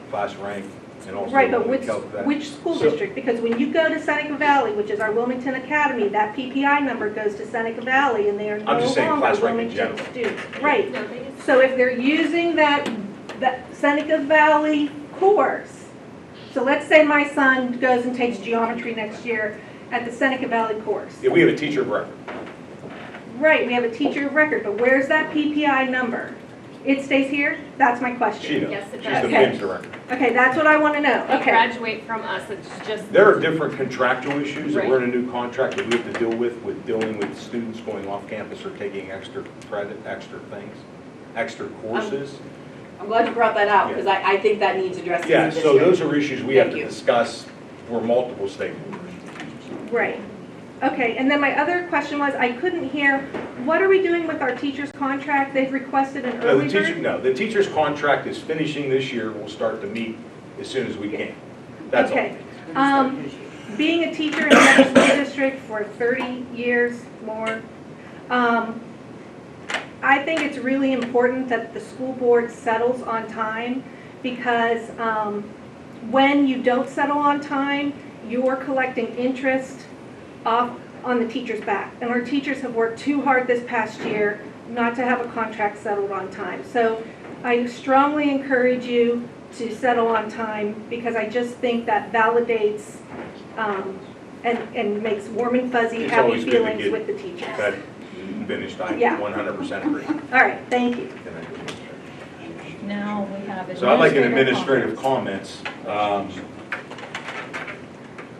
class rank and also. Right, but that. which school So- district? Because when you go to Seneca Valley, which is our Wilmington Academy, that PPI number goes to Seneca Valley, and they are no I'm just saying longer class rank in Wilmington general. students. Right. So if they're using that Seneca Valley course, so let's say my son goes and takes geometry next year at the Seneca Valley course. Yeah, we have a teacher of record. Right, we have a teacher of record, but where's that PPI number? It stays here? That's my question. She knows. Yes, it She's does. the Okay. BIM director. Okay, that's what I want to know. They Okay. graduate from us, it's just. There are different contractual issues that Right. we're in a new contract that we have to deal with dealing with students going off campus or taking extra credit, extra things, extra courses. I'm glad you brought that out, because I think that needs addressing. Yeah, in the so district. those are issues we have Thank to you. discuss for multiple stakeholders. Right. Okay, and then my other question was, I couldn't hear, what are we doing with our teacher's contract? They've requested an No, early bird? the teacher's contract is finishing this year. We'll start to meet as soon as we can. That's all. Okay. Being a teacher in another school district for 30 years more, I think it's really important that the school board settles on time, because when you don't settle on time, you're collecting interest off on the teacher's back. And our teachers have worked too hard this past year not to have a contract settled on time. So I strongly encourage you to settle on time, because I just think that validates and makes warm and fuzzy, It's happy always good to feelings get with the teachers. that finished. I Yeah. 100% agree. All right, thank you. Now we have So I'd like an administrative administrative comments.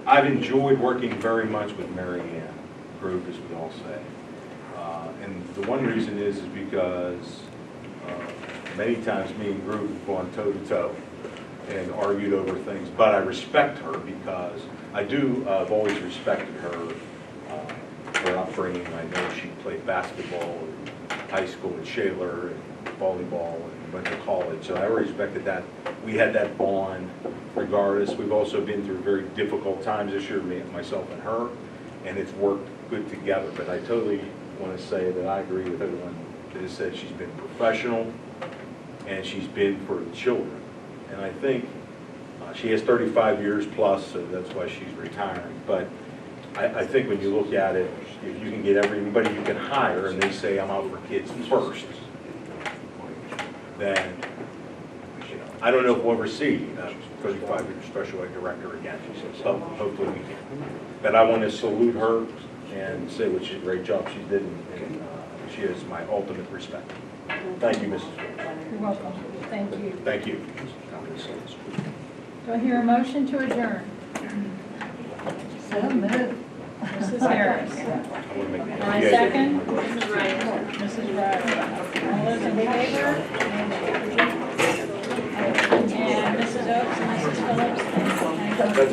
I've enjoyed working very much with Mary Ann Group, as we all say. And the one reason is because many times me and Group have gone toe to toe and argued over things, but I respect her because I've always respected her upbringing. I know she played basketball in high school at Shaler and volleyball and went to college, so I always respected that. We had that bond regardless. We've also been through very difficult times this year, myself and her, and it's worked good together. But I totally want to say that I agree with everyone that has said she's been professional and she's been for the children. And I think she has 35 years plus, so that's why she's retiring. But I think when you look at it, if you can get everybody you can hire and they say, I'm out for kids first, then I don't know if we'll ever see a 35-year special ed director again, so hopefully we can. But I want to salute her and say what a great job she did, and she has my ultimate respect. Thank you, Mrs. Wilson. You're welcome. Thank you. Thank you. Do I hear a motion to adjourn? So moved. Mrs. Harris. And I second? Mrs. Riley. Mrs. Riley. All those in favor? And Mrs. Oaks and Mrs. Phillips? That's